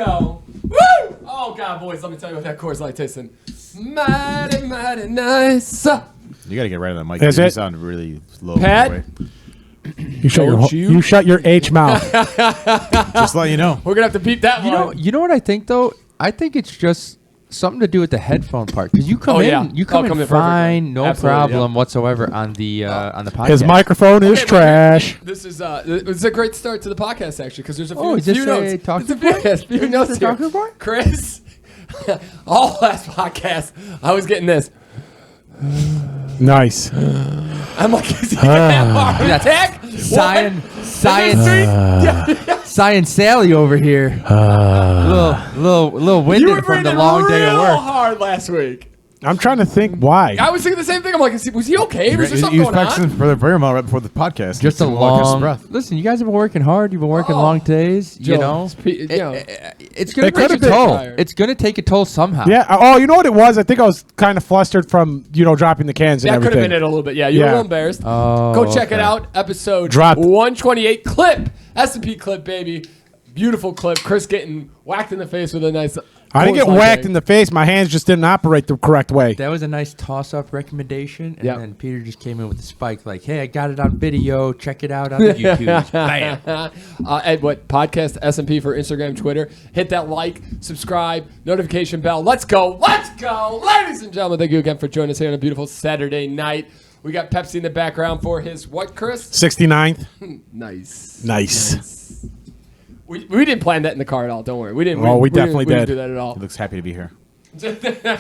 go. Woo! Oh, God, boys, let me tell you what that Coors Light tasting. Mighty, mighty nice. You got to get right on the mic. Is You it? sound really low. Pat? You shut your H mouth. Just let you know. We're going to have to beat that one. You know what I think, though? I think it's just something to do with the headphone part. Because you come in perfectly. fine, no Absolutely, problem whatsoever on the podcast. His microphone is trash. This is it's a great start to the podcast, actually, because there's a few, Oh, is this notes. a talking It's a few notes here. talking point? Chris, all last podcast, I was getting this. Nice. I'm like, is he going to have a heart attack? Science Sally over here. Little winded from the long day of work. Hard last week. I'm trying to think why. I was thinking the same thing. I'm like, was he okay? Was there something He was going practicing on? for the prayer mile right before the podcast. Just a He couldn't catch his long. breath. Listen, you guys have been working hard. You've been working long days. Joe, You know, it's gonna It could've take a been toll. tired. It's gonna take a toll somehow. Yeah. Oh, you know what it was? I think I was kind of flustered from dropping the cans and That could everything. have been it a little bit. Yeah, you were a Yeah. little embarrassed. Oh, Go check it okay. out. Episode Dropped. 128 clip. S&P clip, baby. Beautiful clip. Chris getting whacked in the face with a nice... I didn't get Coors Light whacked bag. in the face. My hands just didn't operate the correct way. That was a nice toss-up recommendation, and Yep. then Peter just came in with the spike, like, "Hey, I got it on video. Check it out on the YouTube." Bam. And what podcast S&P for Instagram, Twitter. Hit that like, subscribe, notification bell. Let's go, ladies and gentlemen. Thank you again for joining us here on a beautiful Saturday night. We got Pepsi in the background for his what, Chris? 69th. Nice. We didn't plan that in the car at all. Don't worry. We didn't. Oh, we definitely we didn't did. do that at all. He looks happy to be here.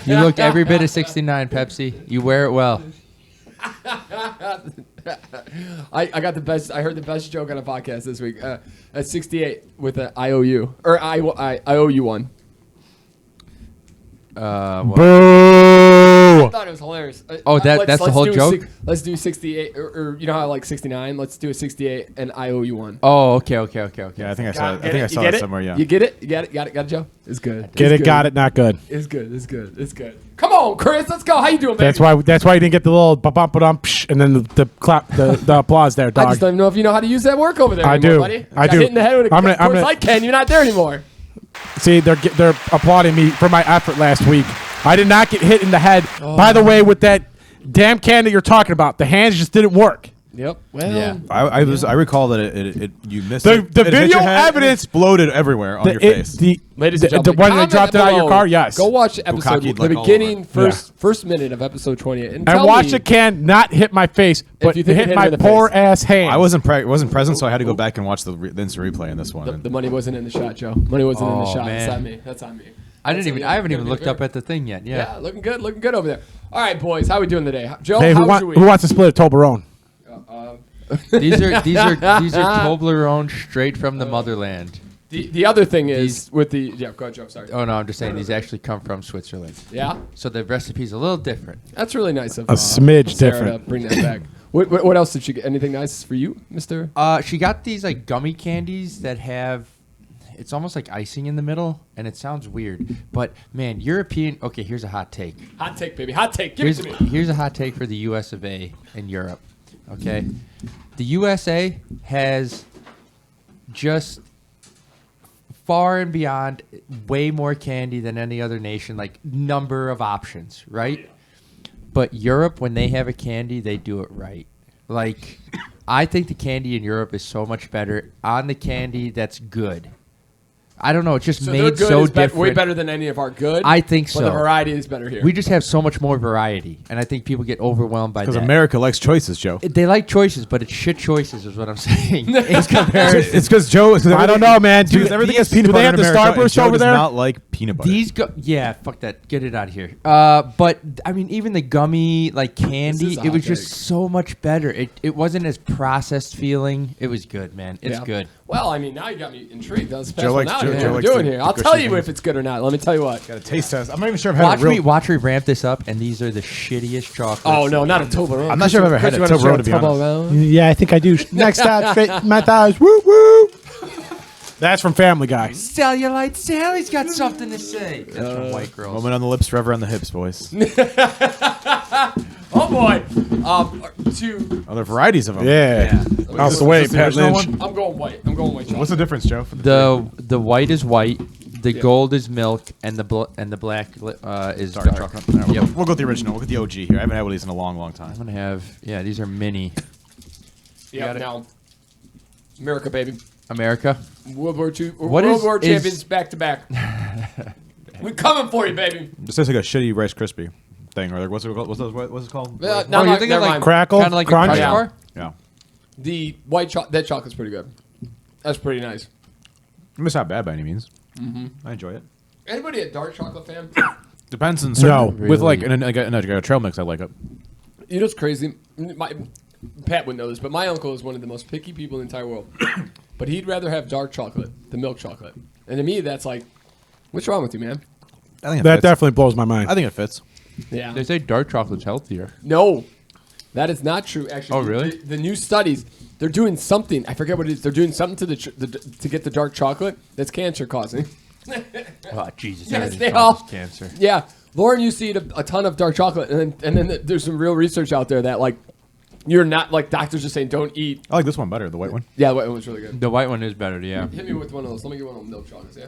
You look every bit of 69, Pepsi. You wear it well. I got the best. I heard the best joke on a podcast this week. At 68 with an IOU or I owe you one. Boo. I thought it was hilarious. Oh, that's the whole do joke? Let's do 68, or you know how I like 69. Let's do a 68, and I owe you one. Oh, okay. Yeah, I think I saw it. I think I saw it somewhere. Yeah. You get it? You got it? Got it, Joe? It's good. Get It's it, got good. it, not good. It's good. Come on, Chris. Let's go. How you doing, baby? That's why you didn't get the little bump and then the clap, the applause there, I dog. just don't even know if you know how to use that work over there I anymore, do. buddy. I Got do. hit in the head with a I'm gonna- Coors Light can. You're not there anymore. See, they're applauding me for my effort last week. I did not get hit in the head. By the way, with that damn can that you're talking about, the hands just didn't work. Yep. Well, Yeah. I recall that it you missed The- it. the It hit video your head and evidence- exploded everywhere on your face. ladies The and gentlemen, one they comment dropped it out of your below. car, yes. Go watch episode, Bukkakeed the like all beginning, over. first minute of episode 28. And I tell watched me a can not hit my face, but you think it hit hit my him in the poor face. ass hand. I wasn't present, so I had to go back and watch the instant replay in this one. the money wasn't in the shot, Joe. Money wasn't in the Oh, shot. man. That's on me. That's on me. I haven't even looked up at the thing yet. Yeah, Yeah. looking good over there. All right, boys, how we doing today? Joe, Hey, how who, was your week? who wants to split a Toblerone? These are Toblerone straight from the motherland. The other thing is with the go ahead, Joe. Sorry. Oh no, I'm just saying these actually come from Switzerland. Yeah, So the recipe's a little different. that's really nice of A smidge Sarah different. to bring that back. What else did she get? Anything nice for you, Mister? She got these like gummy candies that have, it's almost like icing in the middle, and it sounds weird, but man, European. Okay, here's a hot take. Hot take, baby. Hot take. Give it to me. Here's a hot take for the US of A and Europe. Okay, the USA has just far and beyond way more candy than any other nation, like number of options, right? But Europe, when they have a candy, they do it right. Like, I think the candy in Europe is so much better on the candy that's good. I don't know. It's just So their made good so is different. way better than any of our good. I think but so. the variety is better here. We just have so much more variety, and I think people get overwhelmed by Because that. America likes choices, Joe. They like choices, but it's shit choices, is what I'm saying. In comparison, It's because Joe. I don't know, man. Because everything has peanut do butter they have in the America, and Starburst Joe over does there? not like peanut butter. these yeah, fuck that, get it out of here. But I mean, even the gummy like This candy, is a it was hot just take. so much better. It wasn't as processed feeling. It was good, man. It's Yeah. good. Well, I mean, now you got me intrigued. That was Joe likes- now Joe- what Joe we're likes doing the- here. the I'll gushy tell you thing. if it's good or not. Let me tell you what. Got a taste test. I'm not even sure I've had Watch me ramp this up, and these are the shittiest chocolates. Oh no, not a Toblerone. I'm not sure I've ever had a Toblerone, to be honest. Toblerone? Yeah, I think I do. Next stop, straight my thighs. Woo woo. That's from Family Guy. Cellulite Sally's got something to say. That's from White Girls. Moment on the lips, forever on the hips, boys. Oh boy. Two. Other varieties of them. Yeah. Out the way, Pat There's no Lynch. one? I'm going white. Chocolate. What's the difference, Joe? The white is white, The gold is milk, and the black is Dark dark. chocolate. No, Yep. We'll go with the original. We'll get the OG here. I haven't had one of these in a long, long time. I'm gonna have these are mini. Yeah, now America, baby. America. World War II. What World is- War is- champions back to back. We're coming for you, baby. This tastes like a shitty Rice Krispie thing. Or like, what's it called? No, Oh, you're thinking never like mind. Crackle, kind of like crunch. a Crunch bar? Yeah. The white that chocolate's pretty good. That's pretty nice. It's not bad by any means. I enjoy it. Anybody a dark chocolate fan? Depends on certain. No. With like a trail mix, I like it. You know what's crazy? Pat would know this, but my uncle is one of the most picky people in the entire world. But he'd rather have dark chocolate than milk chocolate. And to me, that's like, what's wrong with you, man? I think it That fits. definitely blows my mind. I think it fits. Yeah. They say dark chocolate's healthier. No, that is not true. Actually, Oh, really? The new studies, they're doing something. I forget what it is. They're doing something to to get the dark chocolate that's cancer causing. Oh Jesus! Yes, everything they causes all- cancer. Yeah, Lauren used to eat a ton of dark chocolate, and then there's some real research out there that like you're not like doctors are saying don't eat. I like this one better, the white one. Yeah, the white one was really good. The white one is better. Yeah. Hit me with one of those. Let me get one of those milk chocolates. Yeah.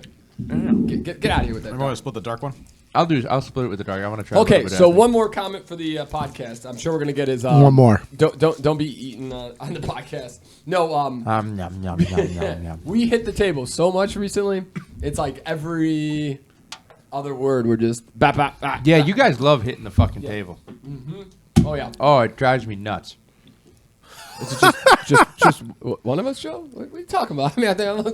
Get out of here with that. I'm going to split the dark one. I'll split it with the dark. I want to try. Okay, a little bit so after. one more comment for the podcast. I'm sure we're gonna get his One more. Don't be eating on the podcast. No, Yum, yum, yum, yum. we hit the table so much recently. It's like every other word we're just bap bap bap. Yeah, bap. you guys love hitting the fucking table. Oh yeah. Oh, it drives me nuts. just one of us, Joe. What are you talking about? I mean, I think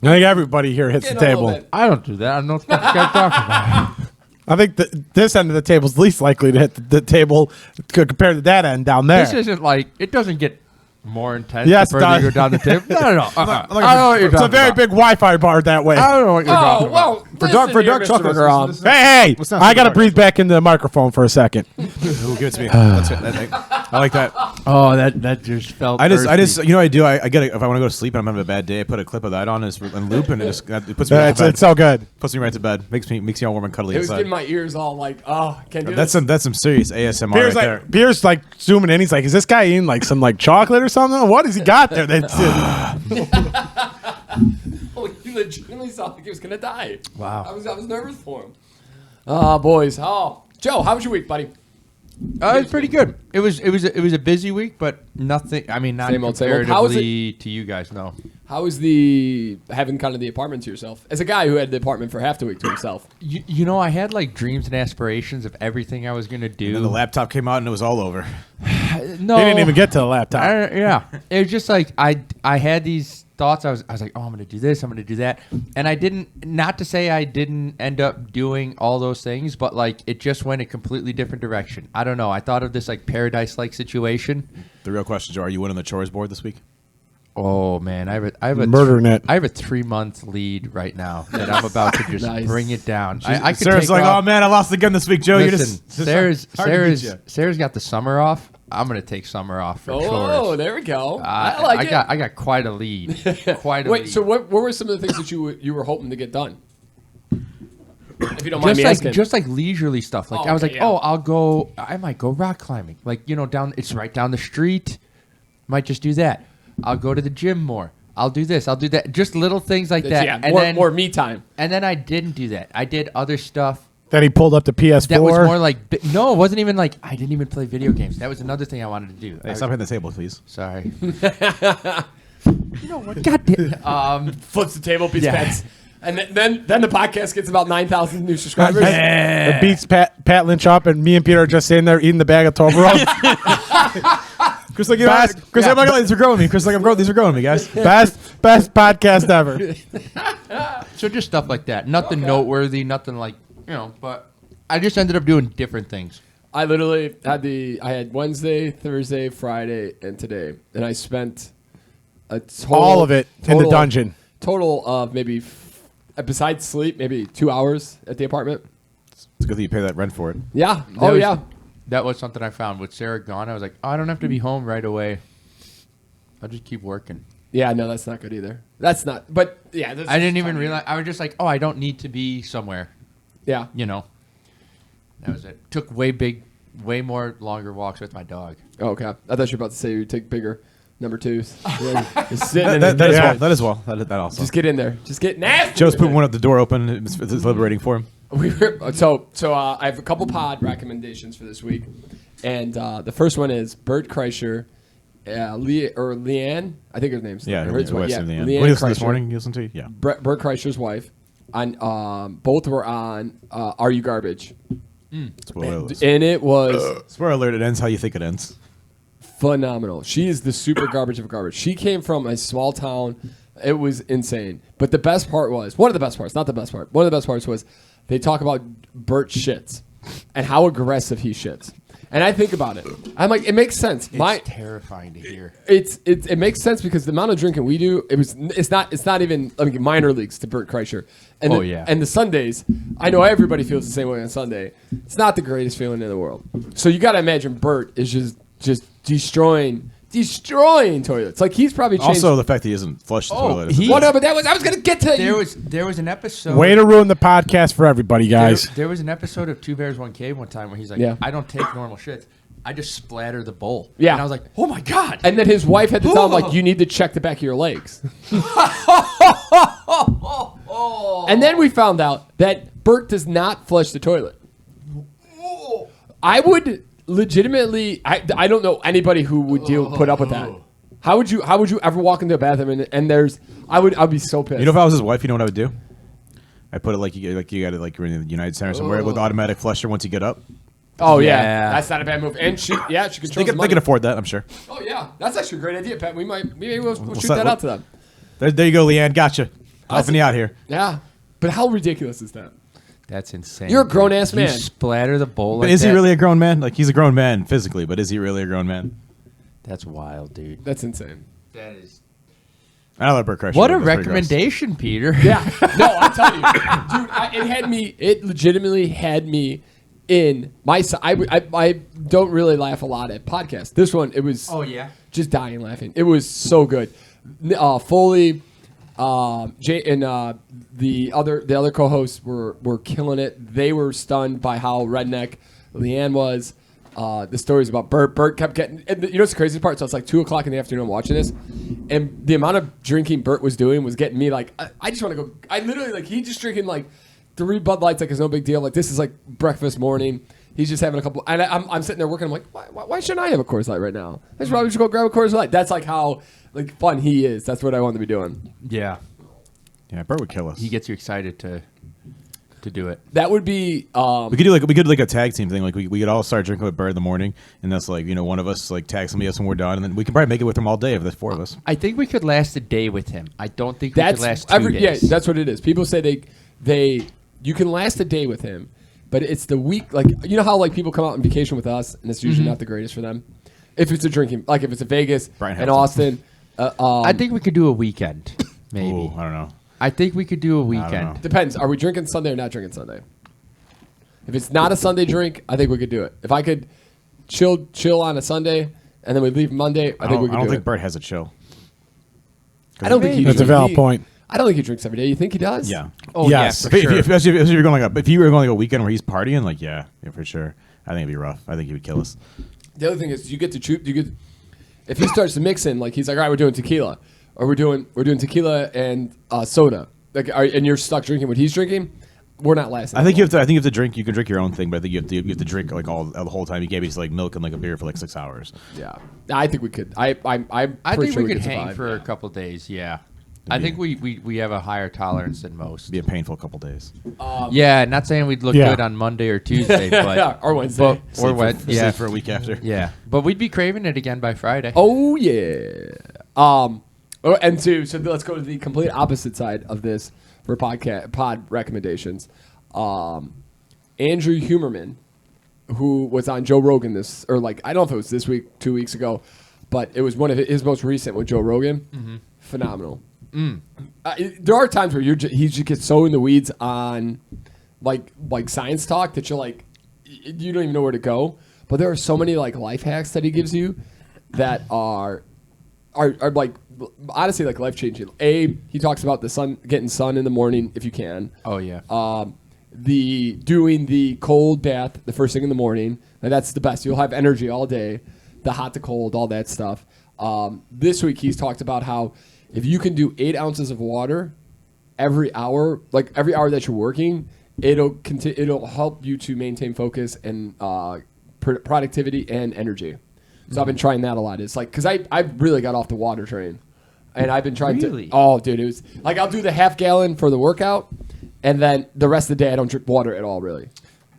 I think everybody here hits the getting a little table. bit. I don't do that. I don't know what the fuck you guys talking about. I think this end of the table is least likely to hit the table compared to that end down there. This isn't like it doesn't get more intense Yes, the further it you go does. down the table. No. I don't know what you're It's a talking very about. big Wi-Fi bar that way. I don't know what you're Oh talking about. well, For dark Mr. chocolate, McGraw. this is- Hey, What's that I got to dark breathe back into the microphone for a second. Ooh, give it to me. That's it. I like that. Oh, that just felt. I just, earthy. you know what I do? I get it. If I want to go to sleep and I'm having a bad day, I put a clip of that on and loop, and it puts me right to bed. It's so good. Puts me right to bed. Makes me all warm and cuddly It was inside. getting my ears all like, oh, can't do That's this. some serious ASMR Beer's right there. Beer's like zooming in. He's like, "Is this guy eating like some like chocolate or something? What has he got there?" Oh, he legitimately sounded like he was gonna die. Wow. I was nervous for him. Oh, boys. Oh, Joe, how was your week, buddy? It's pretty good. It was a busy week, but nothing. I mean, not Same old, same old. How is comparatively to you guys. No. How was the having kind of the apartment to yourself? As a guy who had the apartment for half the week to himself. You know, I had like dreams and aspirations of everything I was gonna do. And then the laptop came out and it was all over. No, He didn't even get to the laptop. Yeah, it was just like I had these thoughts. I was like, oh, I'm gonna do this, I'm gonna do that, and I didn't. Not to say I didn't end up doing all those things, but like it just went a completely different direction. I don't know. I thought of this like paradise-like situation. The real question, Joe, are you winning the chores board this week? Oh man, I have a Murdering it. I have a 3-month lead right now that I'm about to just Nice. bring it down. I could Sarah's take like, off. oh man, I lost again this week, Joe. Listen, You're just hard to beat you. Sarah's got the summer off. I'm gonna take summer off for Oh, chores. there we go. I like it. I got quite a lead. Quite a Wait, lead. so what were some of the things that you were hoping to get done? If you don't mind me asking. just like leisurely stuff. Like Oh, I was okay, like, yeah. I might go rock climbing. Like, it's right down the street. Might just do that. I'll go to the gym more. I'll do this. I'll do that. Just little things like that. Yeah, And more me time. And then I didn't do that. I did other stuff. Then he pulled up the PS4. That was more like no, it wasn't even like I didn't even play video games. That was another thing I wanted to do. Hey, stop hitting the table, please. Sorry. You know what? God damn. Flips the table, beats Yeah. pets. And then the podcast gets about 9,000 new subscribers. It beats Pat Lynch up, and me and Peter are just sitting there eating the bag of Toblerone. Chris, like, Chris, I'm like, these are growing me. Chris, like, these are growing me, guys. best podcast ever. So just stuff like that. Nothing noteworthy. Nothing like But I just ended up doing different things. I literally had Wednesday, Thursday, Friday, and today. And I spent a total, All of it in the dungeon. Total of maybe, besides sleep, maybe 2 hours at the apartment. It's good that you pay that rent for it. Yeah. was- Yeah. That was something I found with Sarah gone. I was like, I don't have to be home right away. I'll just keep working. Yeah, no, that's not good either. That's not, but yeah. this I is didn't even fine. realize. I was just like, I don't need to be somewhere. Yeah. That was it. Took way more longer walks with my dog. Oh, okay. I thought you were about to say you take bigger number twos. Just sitting in That there. is well. That is well. That also. Just get in there. Just get nasty. Joe's with pooping it. one up the door open. It's liberating for him. I have a couple pod recommendations for this week, and the first one is Bert Kreischer, Leanne. I think her name's Yeah, his wife. Yeah, Leanne. Leanne What is this Kreischer. morning? You listen to? Yeah. Bert Kreischer's wife. On both were on Are You Garbage? Spoilers. And it was Spoiler alert! It ends how you think it ends. phenomenal. She is the super garbage of garbage. She came from a small town. It was insane. But the best part was, one of the best parts, not the best part. One of the best parts was they talk about Bert shits and how aggressive he shits. And I think about it. I'm like, it makes sense. It's terrifying to hear. It makes sense because the amount of drinking we do, it's not even minor leagues to Bert Kreischer. And and the Sundays, I know everybody feels the same way on Sunday. It's not the greatest feeling in the world. So you got to imagine Bert is just destroying toilets. Like he's probably changed. Also, the fact that he doesn't flush the toilet. is- Well, no, but I was gonna get to There was an episode. Way to ruin the podcast for everybody, guys. There was an episode of Two Bears One Cave one time where he's like, Yeah. I don't take normal shits. I just splatter the bowl. Yeah. And I was like, oh my God. And then his wife had to tell him, like, you need to check the back of your legs. And then we found out that Bert does not flush the toilet. I would legitimately, I don't know anybody who would put up with that. How would you ever walk into a bathroom and there's, I'd be so pissed. You know, if I was his wife, you know what I would do? I put it like you got it like you're in the United Center somewhere with automatic flusher once you get up. Oh yeah. Yeah. That's not a bad move. And she controls They the can, they money. can afford that, I'm sure. Oh yeah, that's actually a great idea, Pat. Maybe we'll shoot that- that out to them. There you go, Leanne. Gotcha. Helping you out here. Yeah, but how ridiculous is that? That's insane. You're a grown-ass You man. splatter the bowl But like is he that? really a grown man? Like, he's a grown man physically, but is he really a grown man? That's wild, dude. That's insane. That is. I love Bert Kreischer. What a That's pretty gross. recommendation, Peter. Yeah, no, I'm telling you, dude. It legitimately had me in my. I don't really laugh a lot at podcasts. This one, it was. Oh, yeah? Just dying laughing. It was so good. Foley, Jay, and the other co-hosts were killing it. They were stunned by how redneck Leanne was. The stories about Bert. Bert kept getting. And you know what's the crazy part? So it's like 2:00 in the afternoon. I'm watching this, and the amount of drinking Bert was doing was getting me like, I just want to go. I literally like he just drinking like 3 Bud Lights like it's no big deal. Like this is like breakfast morning. He's just having a couple. And I'm sitting there working. I'm like, why shouldn't I have a Coors Light right now? I should probably just go grab a Coors Light. That's like how like fun he is. That's what I want to be doing. Yeah. Yeah, Bert would kill us. He gets you excited to do it. That would be. We could do a tag team thing. Like we could all start drinking with Bert in the morning, and that's like one of us like tag somebody else when we're done, and then we can probably make it with him all day if there's 4 of us. I think we could last a day with him. I don't think we That's could last 2 days. Yeah, that's what it is. People say they you can last a day with him, but it's the week. Like you know how like people come out on vacation with us, and it's usually not the greatest for them. If it's a drinking, like if it's a Vegas Brian and Hamilton. Austin, I think we could do a weekend, maybe. Ooh, I don't know. I think we could do a know. weekend. depends. Are we drinking Sunday or not drinking Sunday? If it's not a Sunday drink, I think we could do it. If I could chill on a Sunday and then we leave Monday, I think we could I don't do think it. Bert has a chill. I don't think he. That's a valid point. I don't think he drinks every day. You think he does? Yeah. Oh, Yes. yeah, for sure. If you're going if you were going like a weekend where he's partying, like yeah, for sure. I think it'd be rough. I think he would kill us. The other thing is you get to choose. If he starts to mix in, like he's like, all right, we're doing tequila, or we're doing tequila and soda. Like, and you're stuck drinking what he's drinking. We're not lasting. I think you have to drink. You can drink your own thing, but I think you have to drink like the whole time. You can't be just like milk and like a beer for like 6 hours. Yeah, I think we could. I'm I pretty think sure we could survive. hang for a couple days, yeah. I think we have a higher tolerance than most. It'd be a painful couple days. Yeah, not saying we'd look Yeah. good on Monday or Tuesday, but Yeah, or Wednesday. or what? Yeah, Yeah, for a week after. yeah. But we'd be craving it again by Friday. Oh yeah. And so let's go to the complete opposite side of this for pod recommendations. Andrew Huberman, who was on Joe Rogan I don't know if it was this week, 2 weeks ago, but it was one of his most recent with Joe Rogan. Phenomenal. There are times where he just gets so in the weeds on like science talk that you're like you don't even know where to go. But there are so many like life hacks that he gives you that are like honestly like life changing. He talks about getting sun in the morning if you can. Oh yeah. Doing the cold bath the first thing in the morning. Now that's the best. You'll have energy all day. The hot to cold, all that stuff. This week he's talked about how if you can do 8 ounces of water every hour, like every hour that you're working, it'll help you to maintain focus and productivity and energy. So I've been trying that a lot. It's like because I really got off the water train, and I've been trying Really? to. Oh, dude, it was like I'll do the half gallon for the workout, and then the rest of the day I don't drink water at all, really.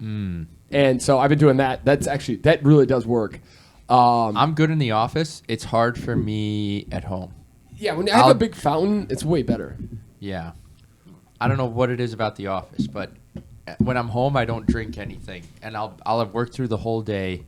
And so I've been doing that. That really does work. I'm good in the office. It's hard for me at home. Yeah, when I have a big fountain, it's way better. Yeah. I don't know what it is about the office, but when I'm home, I don't drink anything. And I'll have worked through the whole day,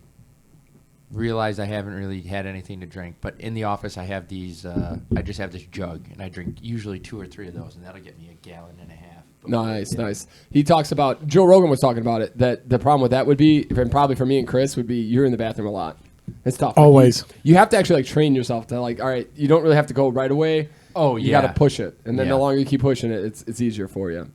realize I haven't really had anything to drink. But in the office, I have these, I just have this jug, and I drink usually 2 or 3 of those, and that'll get me a gallon and a half. But Nice. He talks about, Joe Rogan was talking about it, that the problem with that would be, and probably for me and Chris, would be you're in the bathroom a lot. It's tough. Always. You have to actually train yourself to all right, you don't really have to go right away. Oh, You yeah. got to push it. And then Yeah. the longer you keep pushing it, it's easier for you.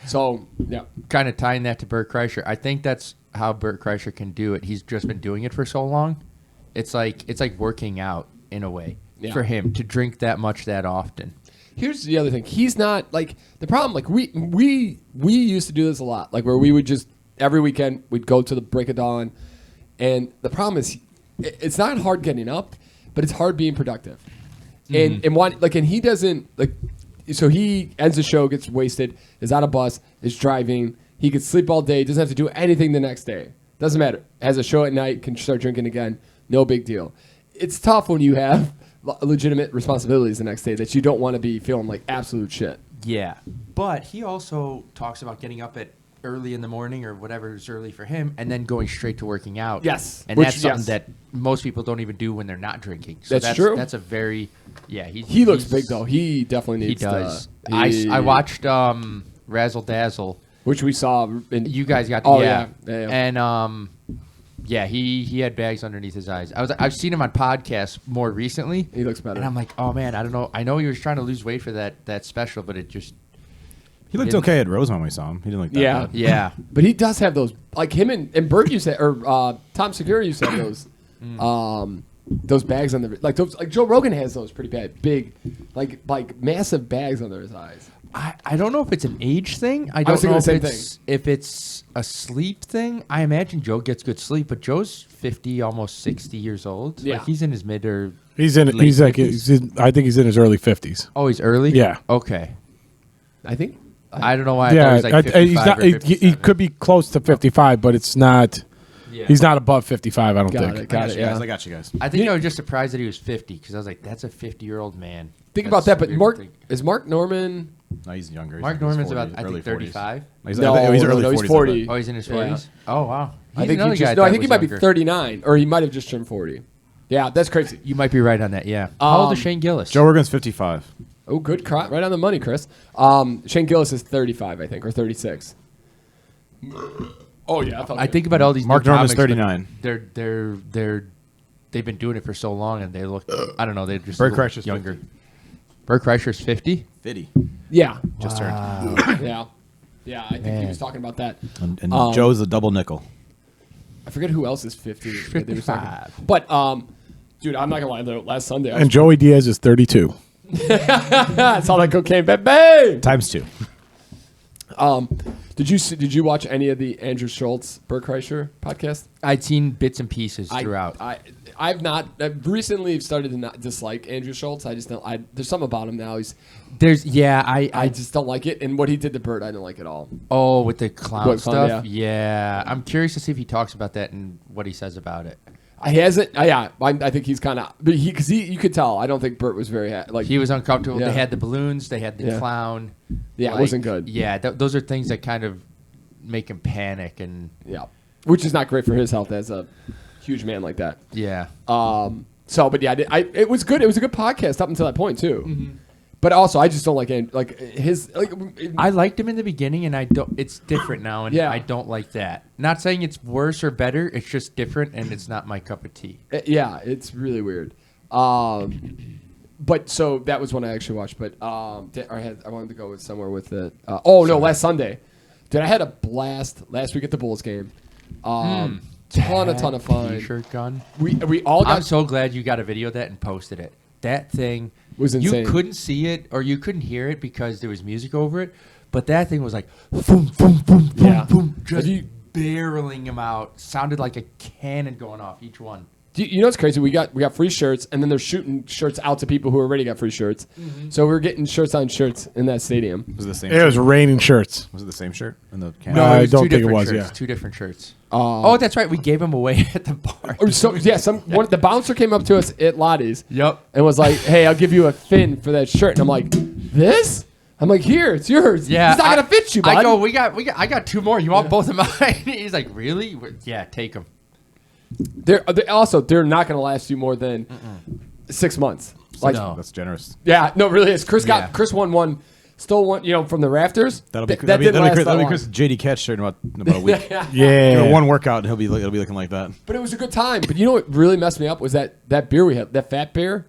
So, yeah. kind of tying that to Bert Kreischer, I think that's how Bert Kreischer can do it. He's just been doing it for so long. It's like working out in a way for him to drink that much that often. Here's the other thing. He's not like the problem. Like we used to do this a lot. Like where we would just every weekend we'd go to the break of dawn, and the problem is it's not hard getting up, but it's hard being productive. And he doesn't like. So he ends the show, gets wasted, is on a bus, is driving. He could sleep all day. Doesn't have to do anything the next day. Doesn't matter. Has a show at night. Can start drinking again. No big deal. It's tough when you have legitimate responsibilities the next day that you don't want to be feeling like absolute shit. Yeah, but he also talks about getting up at early in the morning or whatever is early for him, and then going straight to working out. Yes. and that's something that most people don't even do when they're not drinking. So That's true. That's a very He looks big though. He definitely needs. He does. To, I watched Razzle Dazzle. which we saw. You guys got Yeah. And he had bags underneath his eyes. I've seen him on podcasts more recently. He looks better. And I'm like, oh man, I don't know. I know he was trying to lose weight for that special, but it just He looked okay at Rosemont when we saw him. He didn't look that Yeah. bad. yeah. But he does have those, like him and Bert used to, or Tom Segura used to have those bags under, like Joe Rogan has those pretty bad, big, like massive bags under his eyes. I don't know if it's an age thing. I was don't know thinking the if same if it's a sleep thing. I imagine Joe gets good sleep, but Joe's 50, almost 60 years old. Yeah. Like he's in his mid or He's in. late He's like. 50s. I think he's in his early 50s. Oh, he's early. Yeah. Okay. I think. I don't know why. I thought Yeah, he was like 55 he's not. or He 57. could be close to 55, but it's not. Yeah. He's not above 55. I don't Got think. it. Got it. Yeah. I got you guys. I think I was just surprised that he was 50 because I was like, that's a 50-year-old man. Think That's about that. But weird to think. is Mark Norman? No, he's younger. Mark He's in his Norman's 40s, about, I early think, 40s. 35. He's, No, he's early no, 40s. he's 40. Oh, he's in his Yeah. 40s? Oh, wow. I He's think another he guy just, no, I thought think he was might be younger. 39, or he might have just turned 40. Yeah, that's crazy. You might be right on that, yeah. How old is Shane Gillis? Joe Rogan's 55. Oh, good crop, right on the money, Chris. Shane Gillis is 35, I think, or 36. Oh yeah, I think about all these Mark new Norman's comics, 39. they've been doing it for so long, and they look, I don't know, they're just Bert a little Kreischer's younger. 50. Bert Kreischer's 50? 50. Yeah, Just turned. yeah. I think he Man. was talking about that. And Um, Joe's a double nickel. I forget who else is 50. that they were talking- 55. But dude, I'm not gonna lie though. Last Sunday, I And was, Joey Diaz is 32. I saw that cocaine, baby. Times 2. Did you watch any of the Andrew Schultz Bert Kreischer podcast? I'd seen bits and pieces throughout. I've recently started to not dislike Andrew Schultz. I just don't. There's something about him now. I just don't like it. And what he did to Bert, I didn't like at all. Oh, with the clown What, clown, stuff? Yeah. I'm curious to see if he talks about that and what he says about it. He hasn't. I think he's kind of. But because you could tell. I don't think Bert was very like. He was uncomfortable. Yeah. They had the balloons. They had the Yeah. clown. Yeah, it wasn't good. Yeah, those are things that kind of make him panic. And Yeah, which is not great for his health as a huge man like that. yeah. But yeah, it was good. It was a good podcast up until that point too. Mm-hmm. But also, I just don't like his. I liked him in the beginning, and I don't. It's different now, and Yeah. I don't like that. Not saying it's worse or better. It's just different, and it's not my cup of tea. Yeah, it's really weird. But so that was one I actually watched. But I wanted to go with somewhere with it. Last Sunday, dude, I had a blast last week at the Bulls game. ton of fun. T-shirt gun. We all got I'm so glad you got a video of that and posted it. That thing was insane. You couldn't see it or you couldn't hear it because there was music over it, but that thing was like boom, boom, boom, boom, Yeah. boom, just barreling them out. Sounded like a cannon going off each one. You know what's crazy? We got free shirts, and then they're shooting shirts out to people who already got free shirts. Mm-hmm. So we're getting shirts on shirts in that stadium. Was it the same? It was shirt? raining shirts. Was it the same shirt in the can? No, I was don't two think it different was, shirts, yeah. 2 different shirts. That's right. We gave them away at the bar. The bouncer came up to us at Lottie's. Yep. And was like, "Hey, I'll give you a fin for that shirt." And I'm like, "This?" I'm like, "Here, it's yours." Yeah, It's not gonna fit you, bud. I go, I got 2 more. You want both of mine? He's like, really? Yeah, take them. They're not gonna last you more than 6 months. Like, No. That's generous. yeah, no, it really is. Chris Yeah. won one, stole one, from the rafters. That'll be That didn't last Chris. that That'll be long. Chris JD Catch shirt in about a week. Yeah. Yeah. Give it one workout, and it'll be looking like that. But it was a good time. But you know what really messed me up was that beer we had, that fat beer.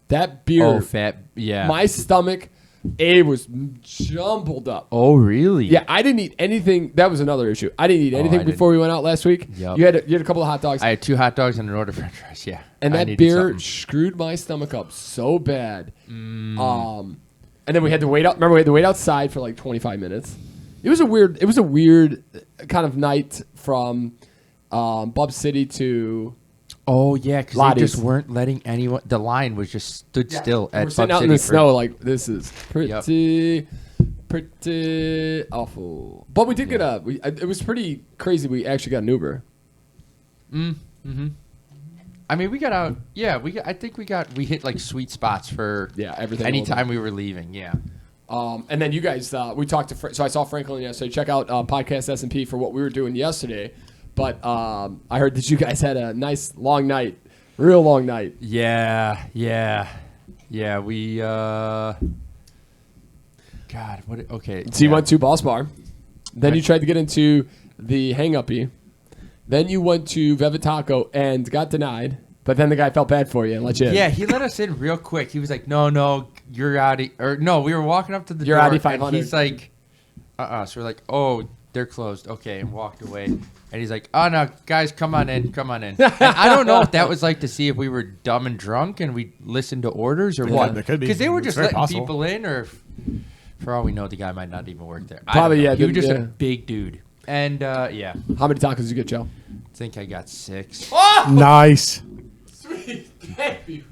That beer, Oh, fat. Yeah. my stomach, was jumbled up. Oh, really? Yeah, I didn't eat anything. That was another issue. I didn't eat anything I before we went out last week. Yep. You had a couple of hot dogs, I had 2 hot dogs and an order of french fries. Yeah. and I that needed beer something. screwed my stomach up so bad. And then we had to wait out. Remember, we had to wait outside for like 25 minutes. It was a weird kind of night from Bub City to. Oh, yeah, because they Lottie's. just weren't letting anyone. The line was just stood still We're at sitting Bub out in City the for- snow like this is pretty awful. But we did get it was pretty crazy. We actually got an Uber. I mean, we got out. Yeah, I think we hit like sweet spots for Everything. anytime we were leaving. Yeah. And then you guys, we talked to. So I saw Franklin yesterday. Check out podcast S&P for what we were doing yesterday. But I heard that you guys had a nice long night, real long night. Yeah. We. God, what? Okay. So you went to Boss Bar, then you tried to get into the Hang Uppy, then you went to Velvet Taco and got denied. But then the guy felt bad for you and let you in. Yeah, he let us in real quick. He was like, "No, you're out." Or no, we were walking up to the You're door, Audi 500. and he's like, So we're like, "Oh, they're closed." Okay, and walked away. And he's like, "Oh no, guys, come on in." And I don't know if that was like to see if we were dumb and drunk and we listened to orders or what. that could be. Because they were It's just very letting possible. people in, or for all we know, the guy might not even work there. Probably, I don't know. yeah, He was just yeah. a big dude. And yeah, How many tacos did you get, Joe? I think I got 6. Nice. Sweet.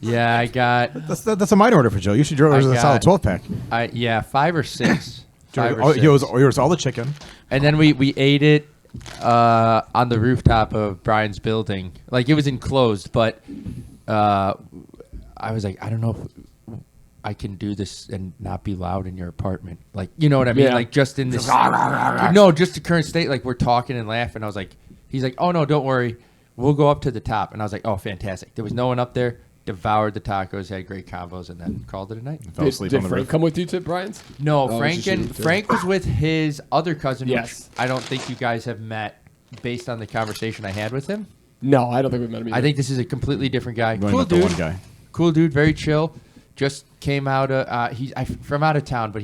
Yeah, I got. That's a minor order for Joe. You should order a got- solid 12-pack. 5 or 6. Yours all the chicken. And then we ate it on the rooftop of Brian's building. Like, it was enclosed, but I was like, I don't know if I can do this and not be loud in your apartment. Like, you know what I mean? Yeah. Like, just in this. No, just the current state. Like, we're talking and laughing. I was like, he's like, "Oh, no, don't worry. We'll go up to the top." And I was like, "Oh, fantastic." There was no one up there. Devoured the tacos, had great combos, and then called it a night. Fell asleep Did on the Frank roof. come with you to Brian's? No, Oh, Frank it's just you two. Frank was with his other cousin, Yes. which I don't think you guys have met based on the conversation I had with him. No, I don't think we've met him either. I think this is a completely different guy. Going Cool with the dude. one guy. Cool dude, very chill. Just came out he's from out of town, but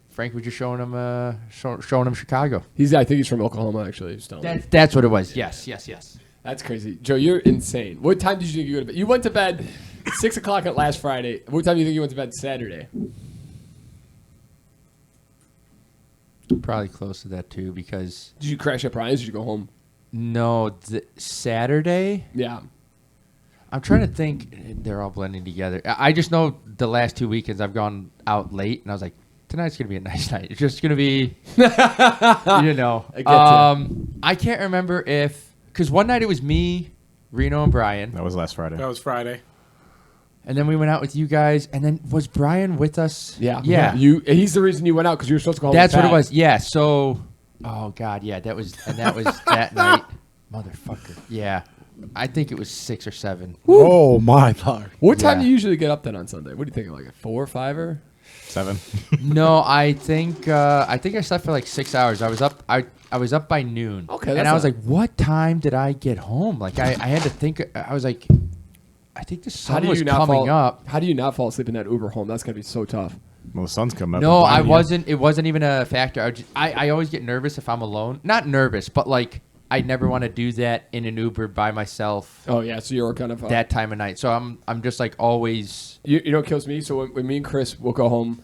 Frank was just showing him Chicago. I think he's from Oklahoma, actually. He's telling me. That's what it was. Yes. That's crazy. Joe, you're insane. What time did you think you go to bed? You went to bed 6 o'clock at last Friday. What time do you think you went to bed Saturday? Probably close to that too, because Did you crash at Brian's or did you go home? no, Saturday. Yeah. I'm trying to think. They're all blending together. I just know the last 2 weekends I've gone out late, and I was like, tonight's gonna be a nice night. It's just gonna be, you know. I get ya. I can't remember because one night it was me, Reno, and Brian, That was last Friday. That was Friday. and then we went out with you guys, and then was Brian with us? Yeah. yeah. He's the reason you went out because you were supposed to go home. That's with what it Pat. was. Yeah. So, oh god, yeah, that was that night, motherfucker. Yeah, I think it was 6 or 7. Oh, my Lord. What time Yeah. do you usually get up then on Sunday? What do you think? Like a 4 or 5-er? 7. No, I think I slept for like 6 hours. I was up by noon. Okay, and that's I was not- like, what time did I get home? Like I had to think. I was like, I think the sun was coming up. How do you not fall asleep in that Uber home? That's gotta be so tough. Well, the sun's coming up. No, and I blinding you. wasn't. It wasn't even a factor. I always get nervous if I'm alone. Not nervous, but like I never want to do that in an Uber by myself. Oh yeah, so you're kind of that time of night. So I'm just like always. You know what kills me? So when me and Chris will go home,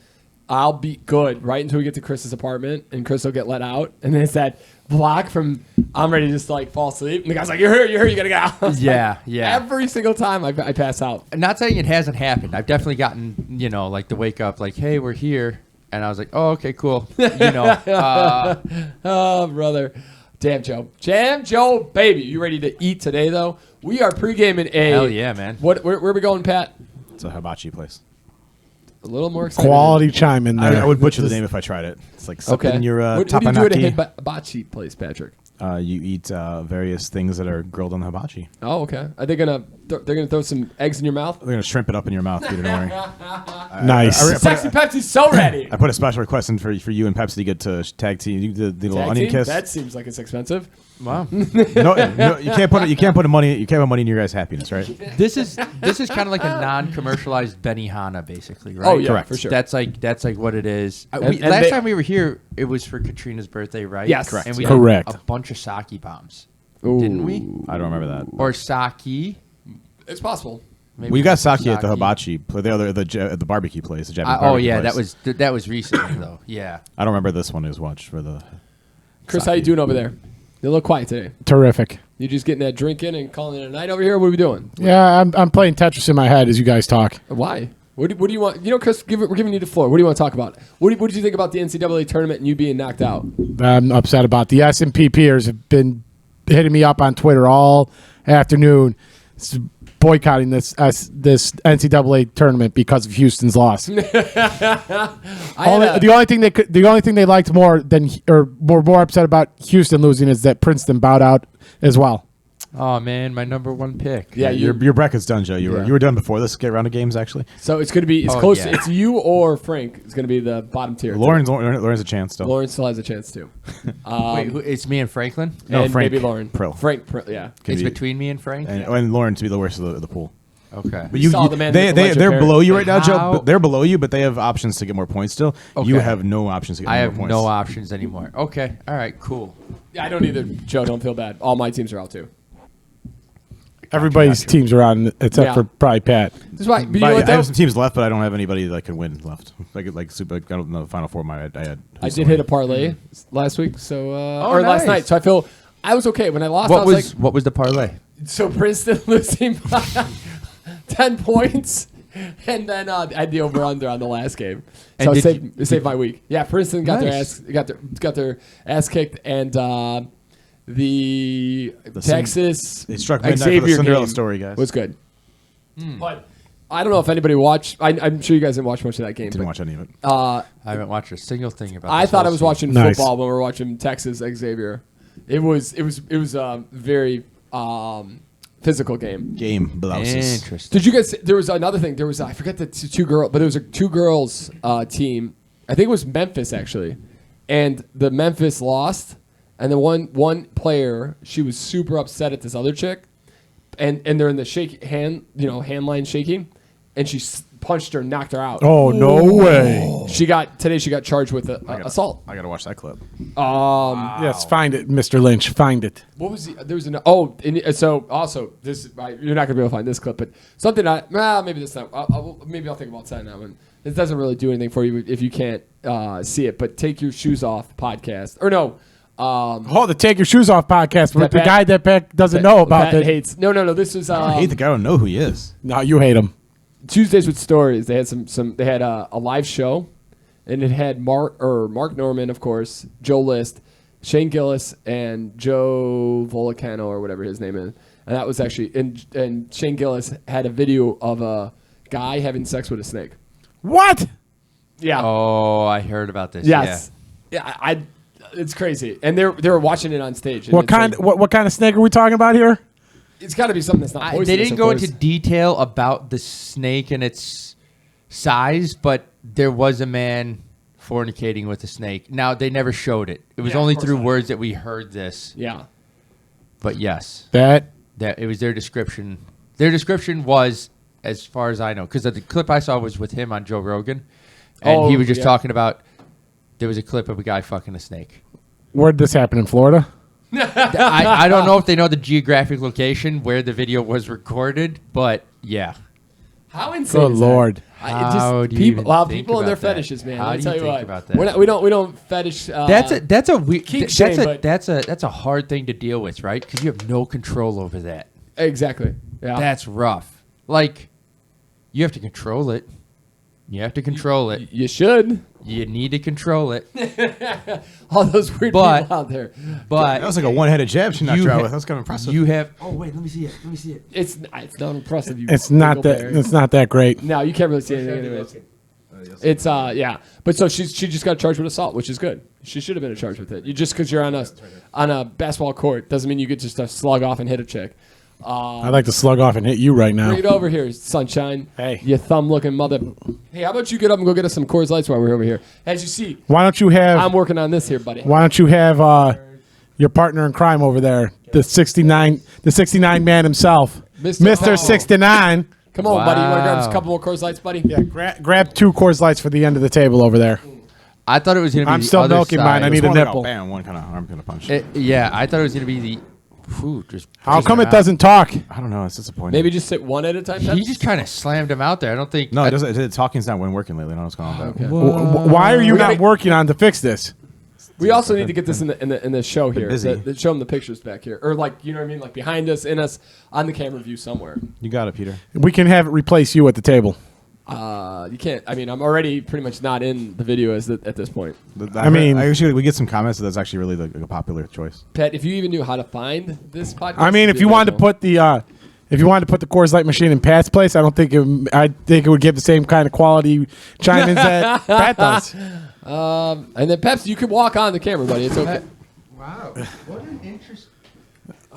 I'll be good right until we get to Chris's apartment, and Chris will get let out, and then it's that block from I'm ready to just like fall asleep, and the guy's like, "You're here, you gotta get out." Yeah, yeah. Every single time I pass out. I'm not saying it hasn't happened. I've definitely gotten like the wake up, like, "Hey, we're here," and I was like, "Oh, okay, cool." Oh, brother. Damn, Joe, baby. You ready to eat today, though? We are pre-gaming a... Hell yeah, man. Where are we going, Pat? It's a hibachi place. A little more excited. Quality chime in there. I would butcher the name if I tried it. It's like something in your what do you do at a tapanaki. hibachi place, Patrick? You eat various things that are grilled on the hibachi. Oh, okay. Are they gonna throw some eggs in your mouth? They're gonna shrimp it up in your mouth, Peter. Don't worry. Nice. Sexy Pepsi's so ready. I put a special request in for you and Pepsi to get to tag team. You do the little Tag onion team? kiss. That seems like it's expensive. Wow. No, you can't put money in your guys' happiness, right? This is kind of like a non-commercialized Benihana, basically, right? Oh yeah, Correct. for sure. That's like what it is. And Last time we were here, it was for Katrina's birthday, right? Yes. Correct. And we Correct. had a bunch of sake bombs, Ooh. didn't we? I don't remember that. Or sake. It's possible. Maybe We it got was sake at the hibachi, the barbecue place, the Japanese Oh barbecue yeah, place. that was recently though. Yeah. I don't remember this one as much for the. Chris, sake. how you doing over there? You look quiet today. Terrific. You just getting that drink in and calling it a night over here? What are we doing? Yeah, I'm playing Tetris in my head as you guys talk. Why? What do you want? You know, Chris, we're giving you the floor. What do you want to talk about? What did you think about the NCAA tournament and you being knocked out? I'm upset about the S&P peers have been hitting me up on Twitter all afternoon, boycotting this NCAA tournament because of Houston's loss. The only thing they liked more than or were more upset about Houston losing is that Princeton bowed out as well. Oh man, my number one pick. Yeah, your bracket's done, Joe. You were done before this round of games, actually. So it's going to be close. Yeah. It's you or Frank. It's going to be the bottom tier. Lauren's a chance still. Lauren still has a chance too. Wait, it's me and Franklin. No, and Frank maybe Lauren. Prill. Frank, yeah. It's between me and Frank. And Lauren to be the worst of the pool. Okay. But saw the man with the electric they're hair. below you right now, Joe. How- But they're below you, but they have options to get more points still. Okay. You have no options to get I more have points. no options anymore. Okay. All right. Cool. Yeah, I don't either. Joe, don't feel bad. All my teams are out too. Everybody's teams are on except for probably Pat. That's why. But you But know what, I though? have some teams left, but I don't have anybody that could win left. Like super. I don't know the final four. I had. I did hit a parlay last week, so or nice. last night. So I feel I was okay when I lost. I was like, What was the parlay? so Princeton losing by 10 points, and then I had the over under on the last game. So And it saved my week. Yeah, Princeton got Nice. their ass kicked, and the Texas They struck midnight for the Xavier Cinderella game story, guys. was good. But I don't know if anybody watched. I'm sure you guys didn't watch much of that game. Didn't but, watch any of it. I haven't watched a single thing about. I this thought whole I was season. watching Nice. football when we were watching Texas Xavier. It was very physical game. Blouses. Interesting. Did you guys? There was another thing. There was I forget the two girl, but it was a two girls team. I think it was Memphis actually, and the Memphis lost. And then one player, she was super upset at this other chick, and they're in the hand line shaking, and she punched her, and knocked her out. Oh, no way. She got charged with assault. I gotta watch that clip. Yes, find it, Mr. Lynch. Find it. What was there was so also this you're not gonna be able to find this clip, but something maybe this time maybe I'll think about saying that one. It doesn't really do anything for you if you can't see it, but Take Your Shoes Off podcast or no. The Take Your Shoes Off podcast with the Pat- guy that Pat doesn't know about. Pat hates. No. This was I hate the guy. I don't know who he is. No, you hate him. Tuesdays with Stories. They had they had a live show, and it had Mark Norman, of course, Joe List, Shane Gillis, and Joe Volcano or whatever his name is. And that was actually and Shane Gillis had a video of a guy having sex with a snake. What? Yeah. Oh, I heard about this. Yes. Yeah. It's crazy, and they were watching it on stage. and What it's kind? like- What kind of snake are we talking about here? It's got to be something that's not poisonous. They didn't of go course. into detail about the snake and its size, but there was a man fornicating with a snake. Now, they never showed it. It was Yeah, of only course through not. words that we heard this. Yeah. But yes, That that it was their description. Their description was, as far as I know, because the clip I saw was with him on Joe Rogan, and he was just yeah. talking about there was a clip of a guy fucking a snake. where'd this happen in Florida? I don't know if they know the geographic location where the video was recorded, but yeah. How insane! Good is that? Lord. How do you people, even think people and their about that? fetishes, man. How I'll do tell you you think what. about that? We don't fetish. That's a weird. kink That's shame, a but- that's a hard thing to deal with, right? Because you have no control over that. Exactly. Yeah. That's rough. Like, you have to control it. You have to control it. You should. You need to control it. All those weird But- people out there. But That was like a one-headed jab she knocked You her out ha- with. That was kind of impressive. you have. Oh wait, let me see it. Let me see it. It's not impressive. You It's not that. dingleberry. It's not that great. No, you can't really see anything anyways. It's yeah, but so she just got charged with assault, which is good. She should have been charged with it. You just because you're on a basketball court doesn't mean you get just to slug off and hit a chick. I'd like to slug off and hit you right now. Bring it over here, sunshine. Hey. You thumb-looking mother. Hey, how about you get up and go get us some Coors Lights while we're over here? As you see, Why don't you I'm have? working on this here, buddy. Why don't you have your partner in crime over there, the 69 man himself, Mr. Mr. Oh. 69. Come on, buddy. You want to grab us a Wow. couple more Coors Lights, buddy? Yeah, grab 2 Coors Lights for the end of the table over there. I thought it was gonna be. I'm the still other milking side. mine. I It was need a more like nipple. bam, one kind of arm kind of punch. Yeah, I thought it was gonna be the. Just. How come it out. doesn't talk? I don't know. It's disappointing. Maybe just sit one at a time. He Peps? just kind of slammed him out there. I don't think. No, it doesn't. The talking's not working lately. I don't know what's going on. Okay. Why are you We not gotta- working on to fix this? We also need to get this in the show here. busy. Show them the pictures back here, or like you know what I mean, like behind us, in us, on the camera view somewhere. You got it, Peter. We can have it replace you at the table. You can't. I mean, I'm already pretty much not in the video at this point. I mean- I actually we get some comments that that's actually really like a popular choice. Pat, if you even knew how to find this podcast, I mean, it'd if be you wanted to available. put the Coors Light machine in Pat's place, I think it would give the same kind of quality chime-ins that Pat does. And then Peps, you could walk on the camera, buddy. It's okay. Wow, what an interest.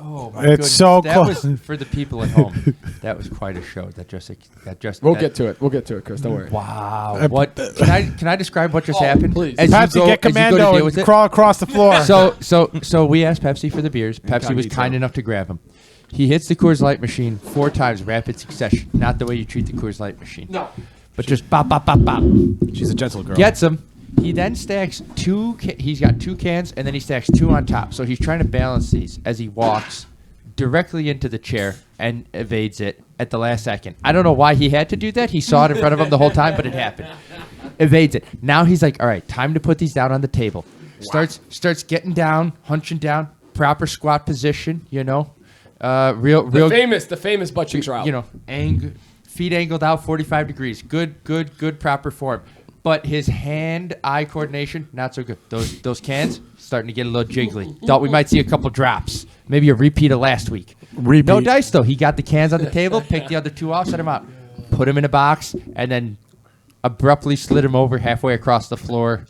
Oh my It's goodness. so that close. was for the people at home. That was quite a show. That just. We'll get to it. We'll get to it, Chris. Don't worry. Wow. What can I describe what just Oh, happened? please. As Pepsi, you go, get as you go to commando deal with and it? crawl across the floor. So we asked Pepsi for the beers. Pepsi was Incognito. kind enough to grab them. He hits the Coors Light machine 4 times rapid succession. Not the way you treat the Coors Light machine. No. But just bop, bop, bop, bop. She's a gentle girl. Gets them. He then stacks 2. He's got 2 cans, and then he stacks 2 on top. So he's trying to balance these as he walks directly into the chair and evades it at the last second. I don't know why he had to do that. He saw it in front of him the whole time, but it happened. Evades it. Now he's like, all right, time to put these down on the table. Starts getting down, hunching down, proper squat position, you know. Real The famous butt cheeks are out. you know, feet angled out 45 degrees. Good proper form. But his hand-eye coordination, not so good. Those cans starting to get a little jiggly. Thought we might see a couple drops. Maybe a repeat of last week. No dice, though. He got the cans on the table, picked the other 2 off, set them out, put them in a box, and then abruptly slid him over halfway across the floor.